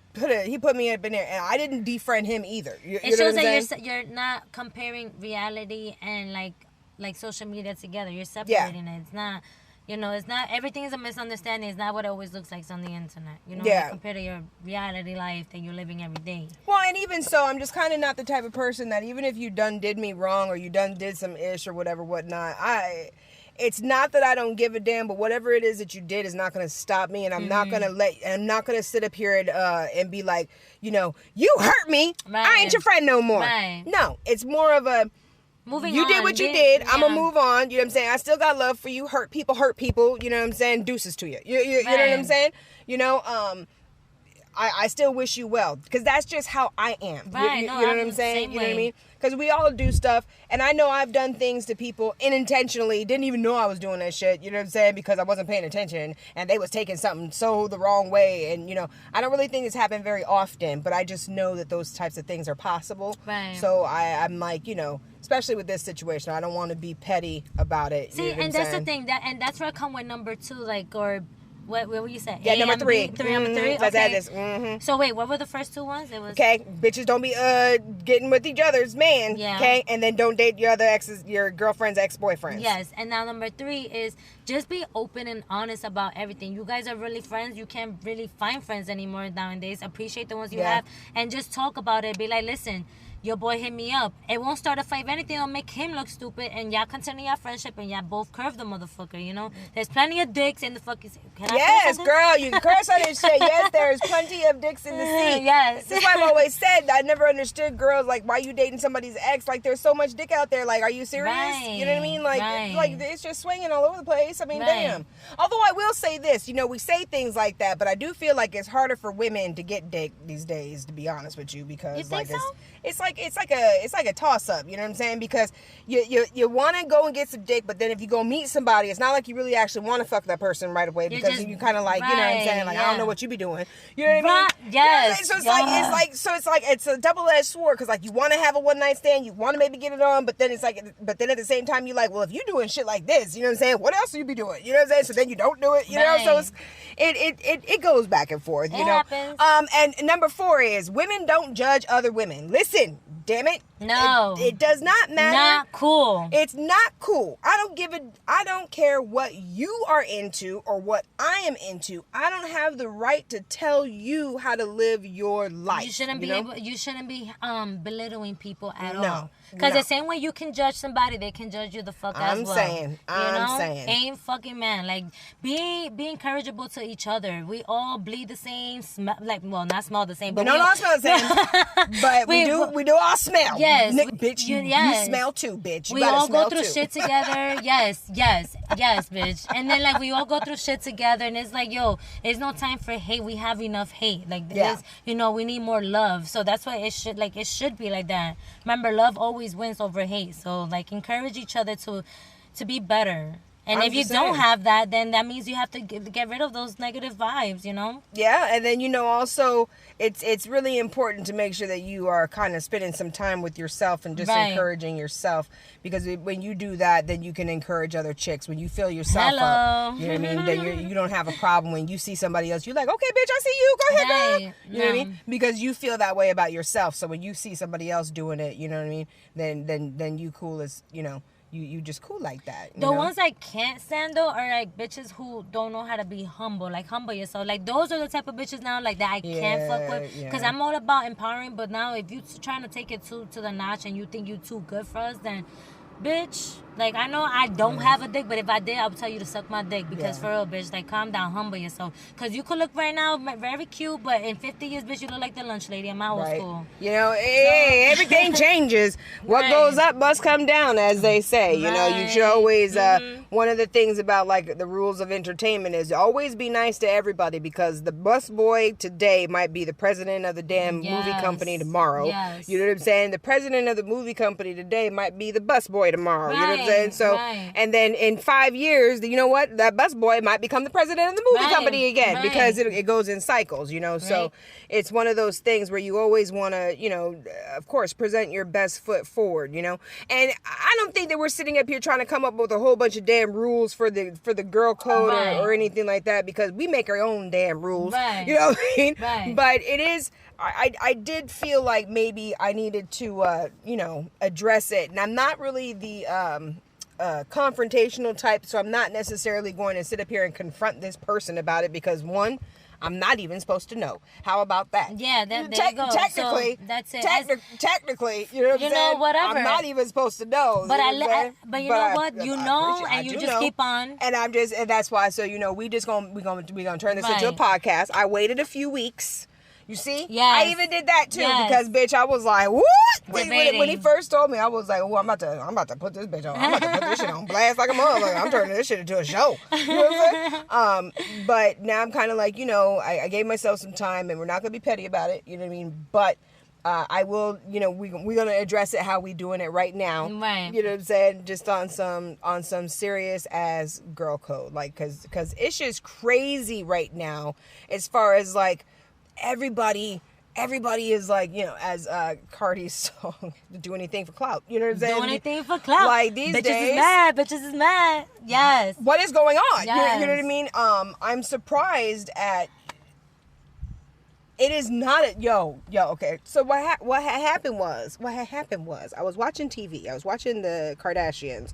he put me up in there, and I didn't defriend him either. It shows that you're not comparing reality and like social media together. You're separating it. It's not, you know, it's not, everything is a misunderstanding. It's not what it always looks like on the internet. You know, like compared to your reality life that you're living every day. Well, and even so, I'm just kind of not the type of person that even if you did me wrong or you did some ish or whatever, whatnot, it's not that I don't give a damn, but whatever it is that you did is not going to stop me, and I'm not going to sit up here and be like, you hurt me. Right. I ain't your friend no more. Right. No, it's more of a, moving you on. did what you did. I'm going to move on. You know what I'm saying? I still got love for you. Hurt people. You know what I'm saying? Deuces to you. You know what I'm saying? I still wish you well, because that's just how I am. Right, You know what I'm saying? You know what I mean? Because we all do stuff, and I know I've done things to people unintentionally, didn't even know I was doing that shit, you know what I'm saying, because I wasn't paying attention, and they was taking something so the wrong way, and, I don't really think it's happened very often, but I just know that those types of things are possible. Right. So I'm like, especially with this situation, I don't want to be petty about it. See, you know what and I'm that's saying? the thing, that, and that's where I come with number 2, like, or... What were you saying? Yeah, number 3. Number 3? Let's add Okay. this. Mm-hmm. So wait, what were the first 2 ones? It was... Okay, bitches don't be getting with each other's man. Yeah. Okay, and then don't date your girlfriend's ex-boyfriends. Yes, and now number 3 is just be open and honest about everything. You guys are really friends. You can't really find friends anymore nowadays. Appreciate the ones you have, and just talk about it. Be like, listen, your boy hit me up. It won't start a fight. If anything, it'll make him look stupid, and y'all continue your friendship, and y'all both curve the motherfucker, There's plenty of dicks in the fucking... Yes, girl, you can curse on this shit. Yes, there's plenty of dicks in the sea. Yes. That's why I've always said, I never understood girls, like, why you dating somebody's ex? Like, there's so much dick out there. Like, are you serious? Right, You know what I mean? Like, right. it's just swinging all over the place. I mean, Right. damn. Although I will say this, we say things like that, but I do feel like it's harder for women to get dick these days, to be honest with you, because You think so? it's like a toss up, you know what I'm saying? Because you want to go and get some dick, but then if you go meet somebody, it's not like you really actually want to fuck that person right away, because you kind of like, you know what I'm saying? Like, I don't know what you be doing. You know what I mean? Yes. So it's like it's a double-edged sword, because like you want to have a one-night stand, you want to maybe get it on, but then it's like, but then at the same time you like, well, if you doing shit like this, you know what I'm saying? What else will you be doing? You know what I'm saying? So then you don't do it, you know? So it goes back and forth, you know? Happens. And number 4 is women don't judge other women. Listen, damn it. No. It does not matter. Not cool. It's not cool. I don't care what you are into or what I am into. I don't have the right to tell you how to live your life. You shouldn't be belittling people at No. all. Because No. the same way you can judge somebody, they can judge you the fuck as well. I'm saying. Ain't fucking man. Like, be encourageable to each other. We all bleed the same, not smell the same, but We don't all smell the same, but we do all smell. Yes. Bitch, you smell too, bitch. You we gotta all smell go through too. shit together. Yes, bitch. And then like we all go through shit together, and it's like, yo, there's no time for hate. We have enough hate. Like this, we need more love. So that's why it should be like that. Remember, love always wins over hate. So like encourage each other to be better. And if you don't have that, then that means you have to get rid of those negative vibes, Yeah, and then, also, it's really important to make sure that you are kind of spending some time with yourself and just encouraging yourself. Because when you do that, then you can encourage other chicks. When you fill yourself up, you know what I mean? Then you don't have a problem when you see somebody else. You're like, okay, bitch, I see you. Go ahead, girl. You know what I mean? Because you feel that way about yourself. So when you see somebody else doing it, you know what I mean? Then you cool as, you just cool like that. The ones I can't stand though are like bitches who don't know how to be humble. Like humble yourself. Like those are the type of bitches now like that I can't fuck with. Because I'm all about empowering. But now if you trying to take it to the notch and you think you too good for us, then bitch, like I know I don't have a dick, but if I did, I would tell you to suck my dick. Because for real, bitch, like calm down, humble yourself. Because you could look right now very cute, but in 50 years, bitch, you look like the lunch lady at my old school. Everything changes. What goes up must come down, as they say. You should always, one of the things about like the rules of entertainment is always be nice to everybody, because the busboy today might be the president of the damn movie company tomorrow. Yes. You know what I'm saying? The president of the movie company today might be the busboy tomorrow. You know what I'm saying? So, and then in 5 years, you know what? That busboy might become the president of the movie company again, because it goes in cycles, So it's one of those things where you always want to, of course, present your best foot forward, And I don't think that we're sitting up here trying to come up with a whole bunch of damn rules for the girl code or anything like that, because we make our own damn rules. Right. You know what I mean? Right. But it is... I did feel like maybe I needed to, address it. And I'm not really the confrontational type, so I'm not necessarily going to sit up here and confront this person about it, because one, I'm not even supposed to know. How about that? Yeah, there you go. Technically, so that's it. Technically, you know what I'm saying? Whatever. I'm not even supposed to know. But you know what I'm saying? but you know what? I You know, appreciate- I and you do just know. keep on. And that's why. So we gonna turn this into a Right. podcast. I waited a few weeks. You see? Yes. I even did that too Yes. because bitch, I was like, what? When he Debating. first told me, I was like, oh, I'm about to put this bitch on. I'm about to put this shit on blast like a motherfucker. I'm turning this shit into a show. You know what I'm saying? But now I'm kind of like, I gave myself some time, and we're not gonna be petty about it. You know what I mean? But I will, we're gonna address it how we doing it right now. Right. You know what I'm saying? Just on some serious ass girl code, like, cause it's just crazy right now as far as like everybody is like, as Cardi's song, do anything for clout. You know what I'm saying? Do anything for clout. Like these bitches days, is mad. Bitches is mad. Yes. what is going on? Yes. You know what I mean? I'm surprised at. It is not a yo. Okay. So what had happened was I was watching TV. I was watching the Kardashians,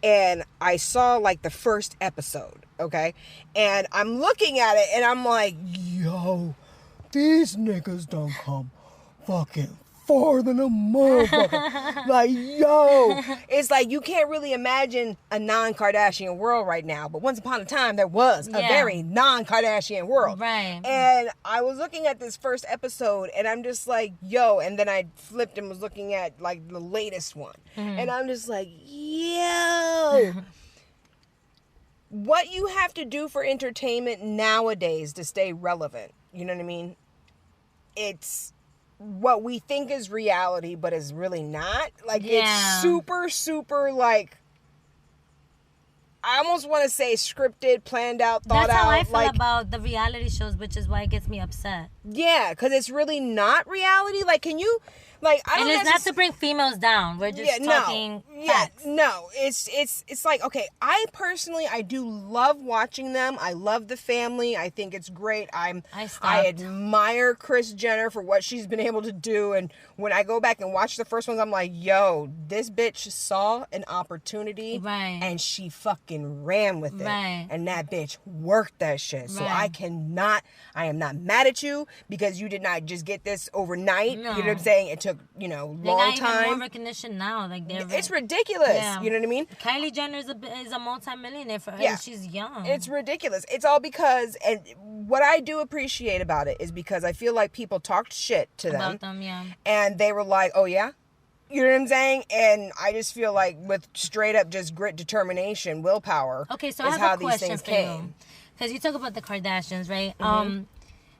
and I saw like the first episode. Okay, and I'm looking at it, and I'm like, yo, these niggas don't come fucking far than a motherfucker. Like, yo, it's like you can't really imagine a non-Kardashian world right now, but once upon a time there was a very non-Kardashian world. Right. And I was looking at this first episode, and I'm just like, yo, and then I flipped and was looking at like the latest one, and I'm just like, yo. What you have to do for entertainment nowadays to stay relevant, you know what I mean? It's what we think is reality, but is really not. Like, it's super, super, like, I almost want to say scripted, planned out, thought out. That's how I feel like, about the reality shows, which is why it gets me upset. Yeah, because it's really not reality. Like, can you... Like, I don't and it's not to bring females down. We're just talking facts. No, it's like, okay, I do love watching them. I love the family. I think it's great. I admire Kris Jenner for what she's been able to do. And when I go back and watch the first ones, I'm like, yo, this bitch saw an opportunity, right, and she fucking ran with it, right, and that bitch worked that shit. So I am not mad at you because you did not just get this overnight. No. You know what I'm saying? It took, long time. Even more recognition now. Like, it's ridiculous. Yeah. You know what I mean? Kylie Jenner is a multi-millionaire for her. Yeah. She's young. It's ridiculous. It's all because, and what I do appreciate about it is because I feel like people talked shit to them. About them, yeah. And they were like, oh yeah? You know what I'm saying? And I just feel like with straight up just grit, determination, willpower. Okay, so is I how have a these question things for came. you. Because you talk about the Kardashians, right?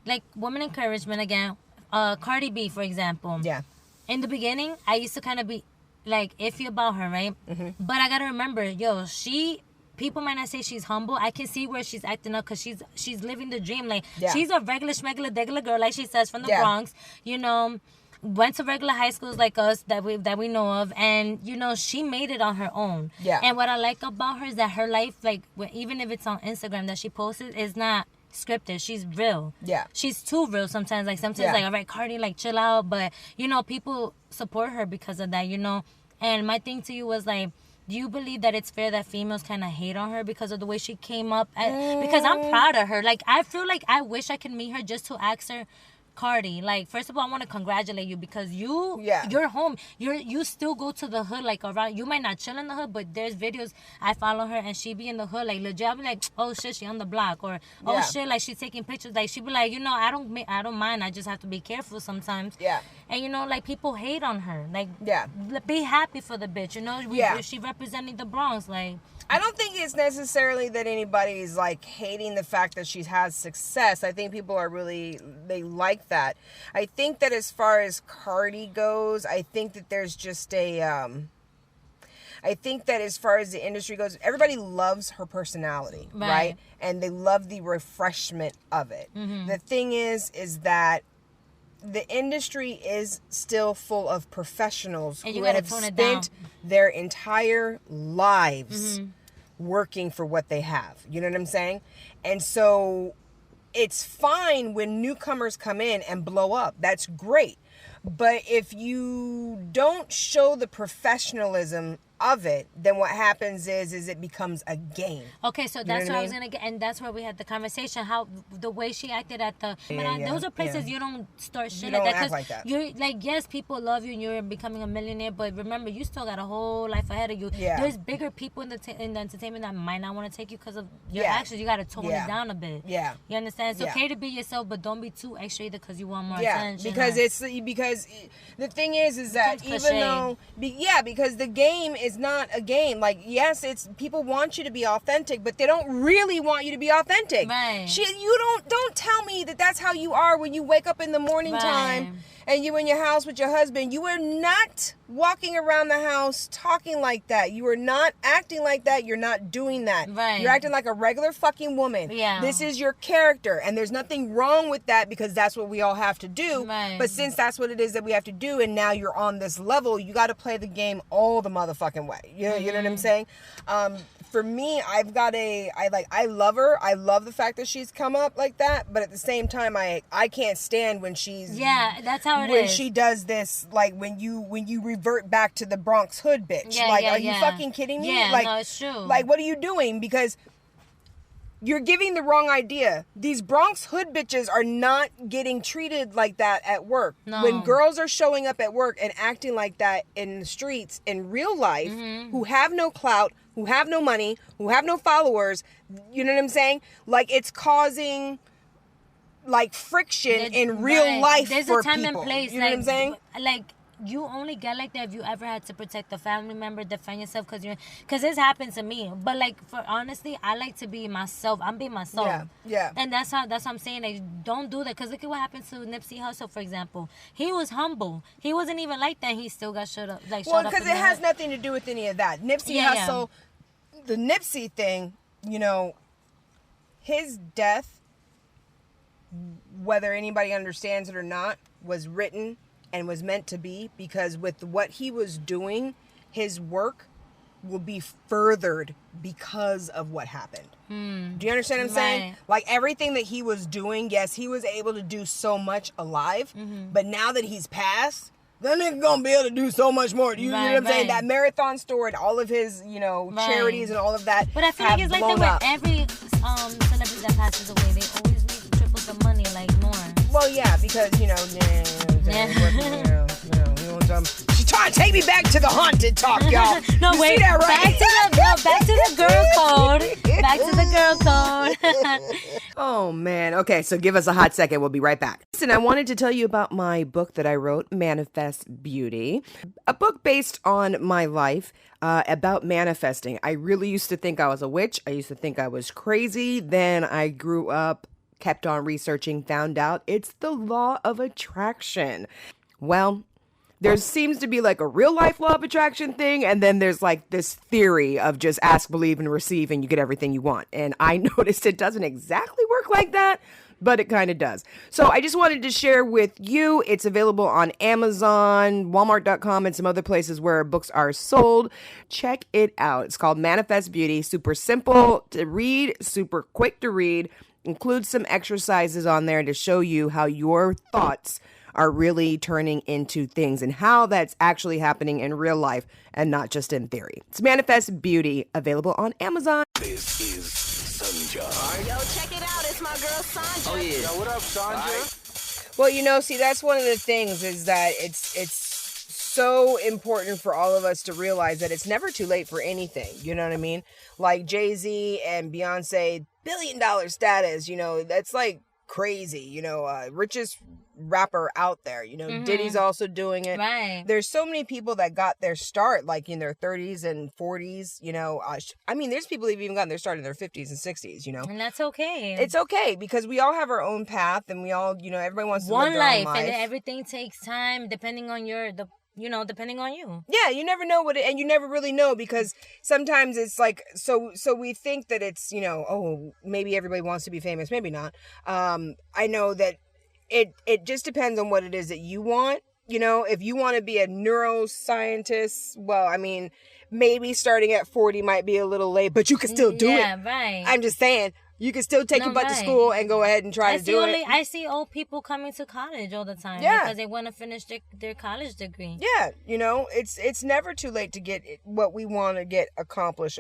Like women encouragement again. Cardi B, for example. Yeah. In the beginning, I used to kind of be like iffy about her, right? But I gotta remember, people might not say she's humble. I can see where she's acting up because she's living the dream. Like, she's a regular, schmegular, degular girl, like she says, from the Bronx. Went to regular high schools like us that we know of, and she made it on her own. Yeah. And what I like about her is that her life, like even if it's on Instagram that she posts, is not scripted. She's real. Yeah. She's too real sometimes. Like sometimes like, all right, Cardi, like chill out. But people support her because of that, And my thing to you was like, do you believe that it's fair that females kind of hate on her because of the way she came up? Because I'm proud of her. Like, I feel like I wish I could meet her just to ask her, Cardi, like, first of all, I want to congratulate you because you're home. You still go to the hood, like, around. You might not chill in the hood, but there's videos I follow her and she be in the hood, like, legit. I'll be like, oh shit, she on the block, or oh shit, like she's taking pictures. Like, she be like, I don't mind. I just have to be careful sometimes. Yeah. And like people hate on her. Like, be happy for the bitch. She representing the Bronx, like. I don't think it's necessarily that anybody's like hating the fact that she has success. I think people are they like that. I think that as far as Cardi goes, I think that there's just I think that as far as the industry goes, everybody loves her personality, right? And they love the refreshment of it. The thing is that the industry is still full of professionals who have spent their entire lives working for what they have. You know what I'm saying? And so it's fine when newcomers come in and blow up. That's great. But if you don't show the professionalism of it, then what happens is it becomes a game. Okay, so that's know where what I I was mean? gonna get, and that's where we had the conversation. How the way she acted at the, those are places you don't start shit don't like that. act like that. You're like, yes, people love you and you're becoming a millionaire, but remember, you still got a whole life ahead of you. Yeah. There's bigger people in the entertainment that might not want to take you because of your Yeah. actions. You got to tone Yeah. it down a bit. Yeah. You understand? It's Yeah. okay to be yourself, but don't be too extra either because you want more Yeah, attention. because or- because the thing is that Becomes even cliche. though because the game is not a game. Like, yes, it's people want you to be authentic, but they don't really want you to be authentic. Right. You don't tell me that that's how you are when you wake up in the morning Right. time and you in your house with your husband. You are not walking around the house talking like that. You are not acting like that. You're not doing that. Right. You're acting like a regular fucking woman. Yeah. This is your character, and there's nothing wrong with that because that's what we all have to do. Right. But since that's what it is that we have to do, and now you're on this level, you got to play the game all the motherfucking way. You know what I'm saying? For me, I love her. I love the fact that she's come up like that. But at the same time, I can't stand when she's that's how it is. when she does this, like when you revert back to the Bronx hood bitch. Yeah, like, yeah, are you yeah. fucking kidding me? Yeah, like, no, it's true. Like, what are you doing? Because you're giving the wrong idea. These Bronx hood bitches are not getting treated like that at work. No. When girls are showing up at work and acting like that in the streets in real life, who have no clout, who have no money, who have no followers, you know what I'm saying? Like, it's causing like friction in real Right. life There's for a time people. and place. You know what I'm saying? Like, you only get like that if you ever had to protect a family member, defend yourself, because this happened to me. But like, for honestly, I like to be myself. I'm being myself. Yeah. And that's what I'm saying. Like, don't do that. Because look at what happened to Nipsey Hussle, for example. He was humble. He wasn't even like that. He still got shut up. Like, Well, shut up. because in it the has head. nothing to do with any of that. Nipsey Yeah, yeah. Hussle, the Nipsey thing, you know, his death, whether anybody understands it or not, was written and was meant to be, because with what he was doing, his work will be furthered because of what happened. Do you understand what I'm saying? Right. Like, everything that he was doing, yes, he was able to do so much alive, but now that he's passed, that nigga gonna be able to do so much more. You know what I'm saying? Right. That marathon store and all of his, charities and all of that. But I feel like it's like that blown with up. every celebrity that passes away. They always need to triple the money, like more. Well, yeah, because, she's trying to take me back to the haunted talk, y'all. No, You wait. see that, right? Back to the girl code. Back to the girl code. Oh, man. Okay, so give us a hot second. We'll be right back. Listen, I wanted to tell you about my book that I wrote, Manifest Beauty, a book based on my life about manifesting. I really used to think I was a witch. I used to think I was crazy. Then I grew up, kept on researching, found out it's the law of attraction. Well, there seems to be like a real life law of attraction thing, and then there's like this theory of just ask, believe, and receive, and you get everything you want. And I noticed it doesn't exactly work like that, but it kind of does. So I just wanted to share with you. It's available on Amazon, Walmart.com, and some other places where books are sold. Check it out. It's called Manifest Beauty. Super simple to read, super quick to read. Includes some exercises on there to show you how your thoughts are really turning into things and how that's actually happening in real life and not just in theory. It's Manifest Beauty, available on Amazon. This is Sanja. Yo, check it out. It's my girl Sanja. Yo, what up, Sanja? Well, see, that's one of the things is that it's so important for all of us to realize that it's never too late for anything. You know what I mean? Like Jay-Z and Beyonce, $1 billion status, that's like crazy, richest rapper out there, Diddy's also doing it. Right. There's so many people that got their start like in their 30s and 40s, there's people who've even gotten their start in their 50s and 60s, And that's okay. It's okay because we all have our own path and we all, everybody wants to one live their life, own life. and everything takes time depending on depending on you. Yeah, you never know and you never really know because sometimes it's like, so we think that it's, maybe everybody wants to be famous, maybe not. I know that it just depends on what it is that you want. If you want to be a neuroscientist, well, maybe starting at 40 might be a little late, but you can still do it. Yeah, right. I'm just saying, You can still take your butt to school and go ahead and try to do it. I see old people coming to college all the time because they want to finish their college degree. Yeah, you know, it's never too late to get what we want to get accomplished.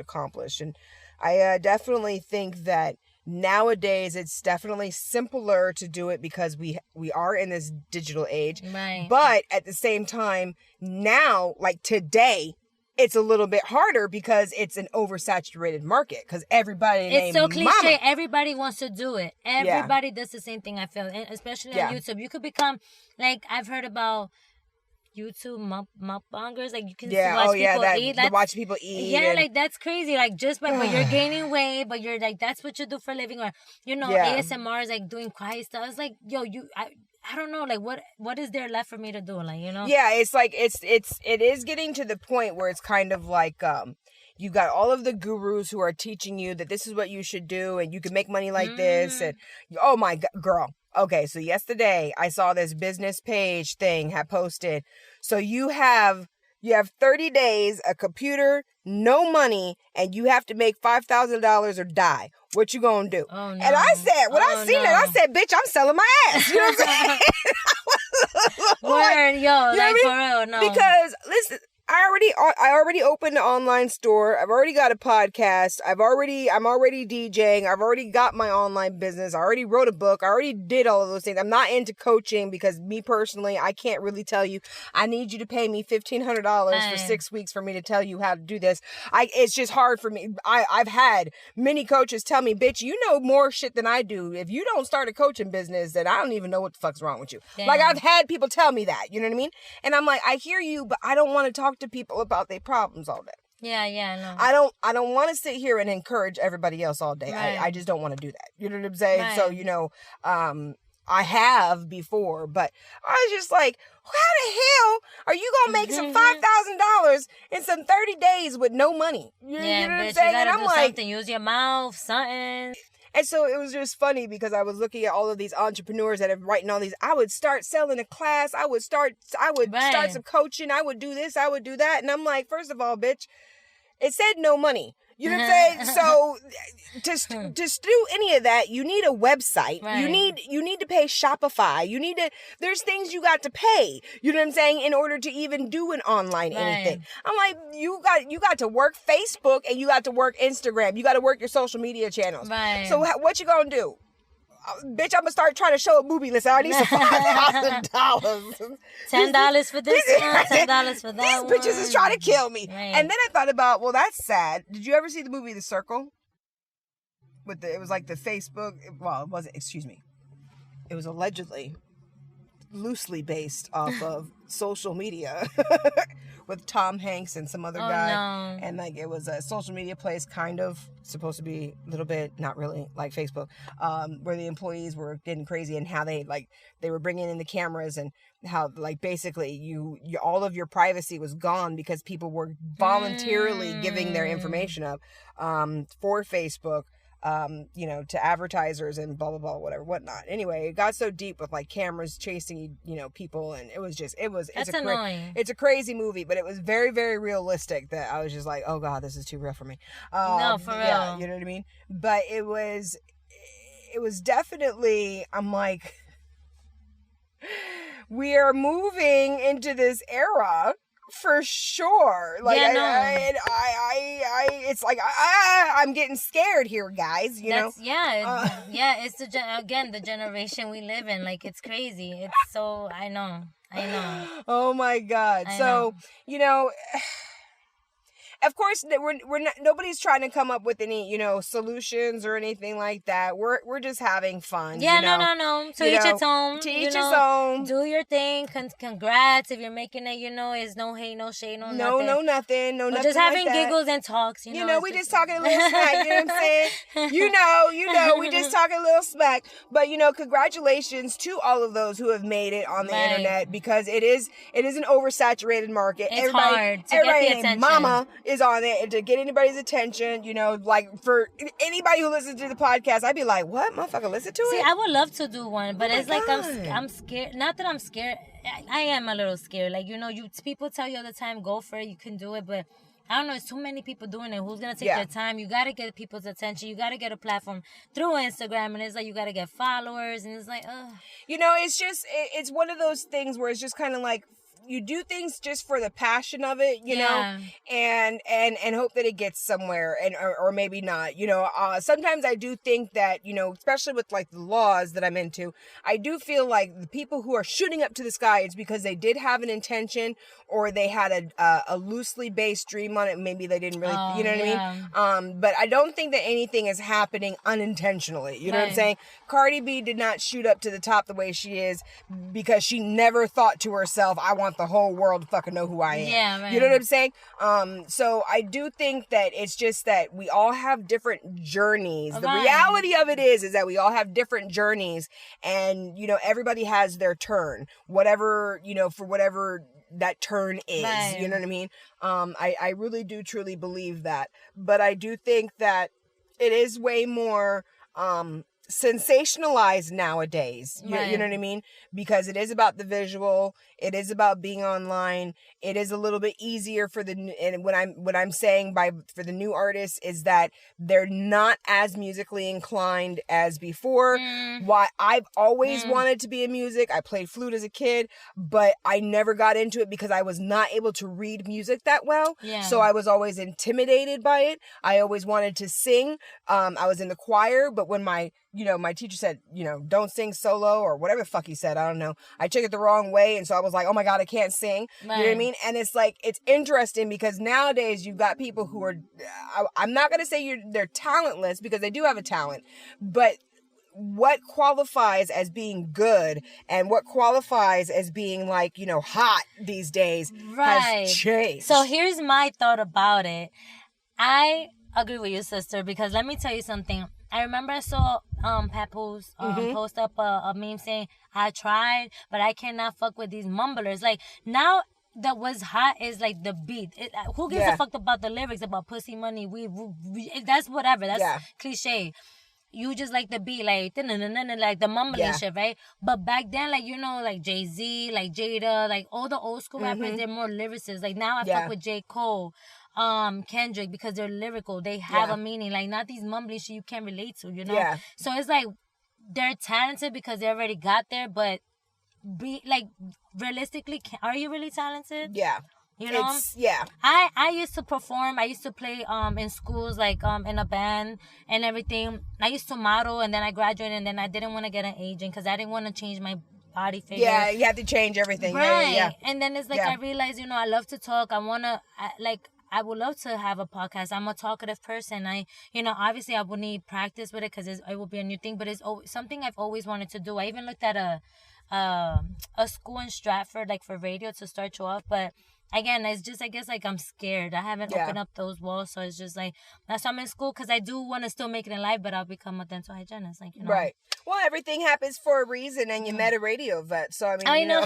And I definitely think that nowadays it's definitely simpler to do it because we are in this digital age. Right. But at the same time, now, like today, it's a little bit harder because it's an oversaturated market because everybody it's so cliche. Mama. Everybody wants to do it. Everybody does the same thing, I feel, and especially on YouTube. You could become, like, I've heard about YouTube mukbangers, like you can watch people eat. Watch people eat. Yeah, like that's crazy. Like just but you're gaining weight, but you're like that's what you do for a living, or ASMR is like doing quiet stuff. It's like, yo, I don't know, like what is there left for me to do, like, you know? Yeah, it's like it is getting to the point where it's kind of like you got all of the gurus who are teaching you that this is what you should do and you can make money like this, and oh my God, girl. Okay, so yesterday I saw this business page thing had posted. So you have 30 days, a computer, no money, and you have to make $5,000 or die. What you gonna do? Oh, no. And I said, when I seen it, I said, bitch, I'm selling my ass. You know what I'm saying? Word, yo, like for real, no. Because listen, I already opened an online store. I've already got a podcast. I'm already DJing. I've already got my online business. I already wrote a book. I already did all of those things. I'm not into coaching because me personally, I can't really tell you. I need you to pay me $1,500 for 6 weeks for me to tell you how to do this. It's just hard for me. I've had many coaches tell me, bitch, you know more shit than I do. If you don't start a coaching business, then I don't even know what the fuck's wrong with you. Damn. Like I've had people tell me that, you know what I mean? And I'm like, I hear you, but I don't want to talk to people about their problems all day. Yeah, no. I don't want to sit here and encourage everybody else all day. Right. I just don't want to do that. You know what I'm saying? Right. So, you know, I have before, but I was just like, how the hell are you gonna make some $5,000 in some 30 days with no money? You know what I'm saying? You gotta and I'm do like, something. Use your mouth, something. and so it was just funny because I was looking at all of these entrepreneurs that are writing all these. I would start selling a class. I would start some coaching. I would do this. I would do that. And I'm like, first of all, bitch, it said no money. You know what I'm saying? So to do any of that, you need a website. Right. You need to pay Shopify. There's things you got to pay. You know what I'm saying? In order to even do an online anything. I'm like, you got to work Facebook and you got to work Instagram. You got to work your social media channels. Right. So what you gonna do? Bitch, I'm gonna start trying to show a movie list. I need some $5,000. $10 for this one, $10 for that. These one. bitches is trying to kill me. Right. And then I thought about, well, that's sad. Did you ever see the movie The Circle? It was like the Facebook. Well, it wasn't. Excuse me. It was allegedly loosely based off of social media with Tom Hanks and some other guy. No. And like it was a social media place, kind of supposed to be a little bit, not really like Facebook, where the employees were getting crazy and how they were bringing in the cameras and how like basically you all of your privacy was gone because people were voluntarily giving their information up for Facebook. To advertisers and blah, blah, blah, whatever, whatnot. Anyway, it got so deep with like cameras chasing, people. And it's a crazy movie, but it was very, very realistic that I was just like, oh God, this is too real for me. No, for real. Yeah, you know what I mean? But it was definitely, I'm like, we are moving into this era for sure. Like it's like I'm getting scared here, guys. You know. It's the generation we live in. Like it's crazy. It's so I know. Oh my God. So of course, we're not, nobody's trying to come up with any, solutions or anything like that. We're just having fun. Yeah, no. To each its own. To each its own. Do your thing. Congrats if you're making it. It's no hate, no shade, no nothing. No nothing. We're just having giggles and talks. We just talking a little smack. You know what I'm saying? We just talking a little smack. But congratulations to all of those who have made it on the internet because it is an oversaturated market. It's hard to get the attention. Mama is on it and to get anybody's attention, like for anybody who listens to the podcast, I'd be like, what, motherfucker, listen to it? See, I would love to do one, but it's like God. I'm scared. Not that I'm scared. I am a little scared. Like, people tell you all the time, go for it, you can do it, but I don't know, it's too many people doing it. Who's going to take their time? You got to get people's attention. You got to get a platform through Instagram. And it's like, you got to get followers. And it's like, ugh. You know, it's just, it's one of those things where it's just kind of like, you do things just for the passion of it, you know, and hope that it gets somewhere, and or maybe not, you know. Sometimes I do think that, you know, especially with like the laws that I'm into, I do feel like the people who are shooting up to the sky, it's because they did have an intention, or they had a loosely based dream on it. Maybe they didn't really, you know what I mean? But I don't think that anything is happening unintentionally. You know what I'm saying? Cardi B did not shoot up to the top the way she is because she never thought to herself, I want the whole world to fucking know who I am. Yeah, right. You know what I'm saying? So I do think that it's just that we all have different journeys. The reality of it is that we all have different journeys, and, you know, everybody has their turn, whatever, you know, for whatever that turn is, you know what I mean? I really do truly believe that, but I do think that it is way more, sensationalized nowadays. You know what I mean? Because it is about the visual. It is about being online. It is a little bit easier for and what I'm saying for the new artists is that they're not as musically inclined as before. Why I've always wanted to be in music. I played flute as a kid, but I never got into it because I was not able to read music that well. So I was always intimidated by it. I always wanted to sing. I was in the choir, but when my teacher said, you know, don't sing solo or whatever the fuck he said, I don't know. I took it the wrong way. And so I was like, oh my God, I can't sing. You know what I mean? And it's like, it's interesting because nowadays you've got people who are, I'm not going to say they're talentless because they do have a talent, but what qualifies as being good and what qualifies as being like, you know, hot these days has changed. So here's my thought about it. I agree with you, sister, because let me tell you something. I remember I saw Papoose post up a meme saying, I tried, but I cannot fuck with these mumblers. Like, now that was hot is like the beat. Who gives a fuck about the lyrics, about pussy, money, weed? That's whatever. That's cliche. You just like the beat, like the mumbling shit, right? But back then, like, you know, like Jay-Z, like Jada, like all the old school rappers, they're more lyricists. Like, now I fuck with J. Cole, Kendrick, because they're lyrical. They have a meaning. Like, not these mumbling shit you can't relate to, you know? So it's like, they're talented because they already got there, but realistically, are you really talented? You know? I used to perform. I used to play in schools, like in a band and everything. I used to model, and then I graduated, and then I didn't want to get an agent because I didn't want to change my body figure. Yeah, you have to change everything. Right. Yeah. And then it's like I realized, you know, I love to talk. I would love to have a podcast. I'm a talkative person. Obviously I would need practice with it because it will be a new thing, but it's something I've always wanted to do. I even looked at a school in Stratford, like for radio to start you off, but again, it's just, I guess, like, I'm scared. I haven't opened up those walls, so it's just like, that's why I'm in school, because I do want to still make it in life, but I'll become a dental hygienist, like, you know. Right. Well, everything happens for a reason, and you met a radio vet, so, I mean, I know.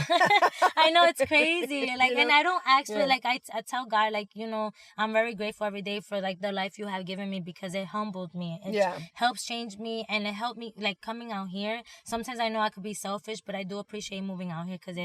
I know, it's crazy. Like, and I don't actually, like, I tell God, like, you know, I'm very grateful every day for, like, the life you have given me, because it humbled me. It helps change me, and it helped me, like, coming out here. Sometimes I know I could be selfish, but I do appreciate moving out here, because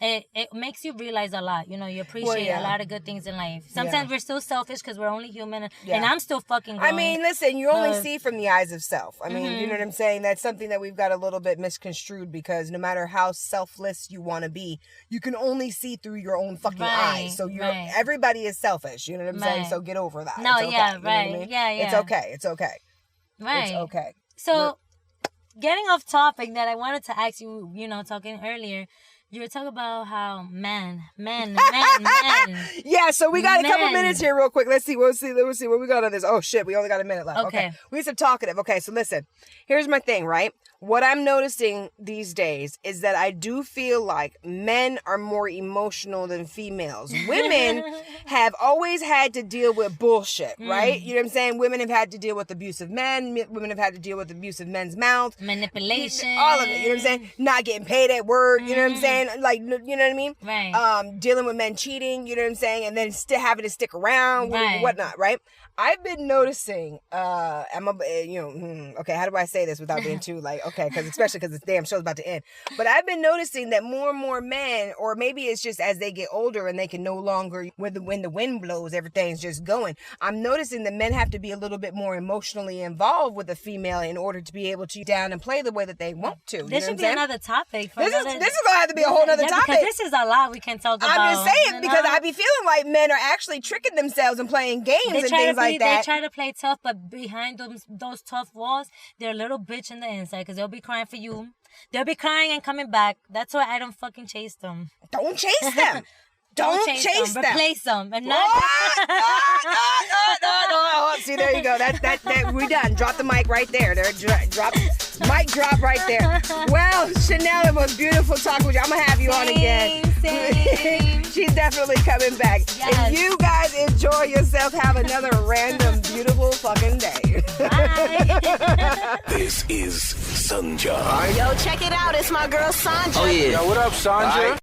it makes you realize a lot. You know, you appreciate a lot of good things in life. Sometimes we're still selfish because we're only human, and I'm still fucking growing. I mean, listen, you only see from the eyes of self. I mean, you know what I'm saying? That's something that we've got a little bit misconstrued, because no matter how selfless you want to be, you can only see through your own fucking eyes. So everybody is selfish. You know what I'm saying? So get over that. No, it's okay. yeah, you know what I mean? Yeah. It's okay. It's okay. Right. It's okay. So, getting off topic, that I wanted to ask you, you know, talking earlier, you were talking about how men. Yeah, so we got a couple minutes here real quick. Let's see what we got on this. Oh, shit, we only got a minute left. Okay. We need some talkative. Okay, so listen. Here's my thing, right? What I'm noticing these days is that I do feel like men are more emotional than females. Women have always had to deal with bullshit, right? You know what I'm saying? Women have had to deal with abusive men. Women have had to deal with abusive men's mouth. Manipulation. All of it, you know what I'm saying? Not getting paid at work, you know what I'm saying? men, like, you know what I mean? Right. Dealing with men cheating, you know what I'm saying? And then still having to stick around, Right. whatnot, right? I've been noticing, okay, how do I say this without being too like, okay, especially because this damn show's about to end. But I've been noticing that more and more men, or maybe it's just as they get older and they can no longer, when the wind blows, everything's just going. I'm noticing that men have to be a little bit more emotionally involved with a female in order to be able to down and play the way that they want to. This should be another topic. This is going to have to be a whole other topic. Because this is a lot we can talk about. I'm just saying, because I be feeling like men are actually tricking themselves and playing games and things like that. They try to play tough, but behind those tough walls, they're a little bitch in the inside because they'll be crying for you. They'll be crying and coming back. That's why I don't fucking chase them. Don't chase them. Don't chase them. Replace them. And not... No. See, there you go. That we're done. Drop the mic right there. Mic drop right there. Well, Chanel, it was beautiful talking with you. I'm going to have you on again. Same. She's definitely coming back. Yes. If you guys enjoy yourself, have another random, beautiful fucking day. Bye. This is Sunja. Yo, check it out. It's my girl Sandra. Yo, what up, Sandra?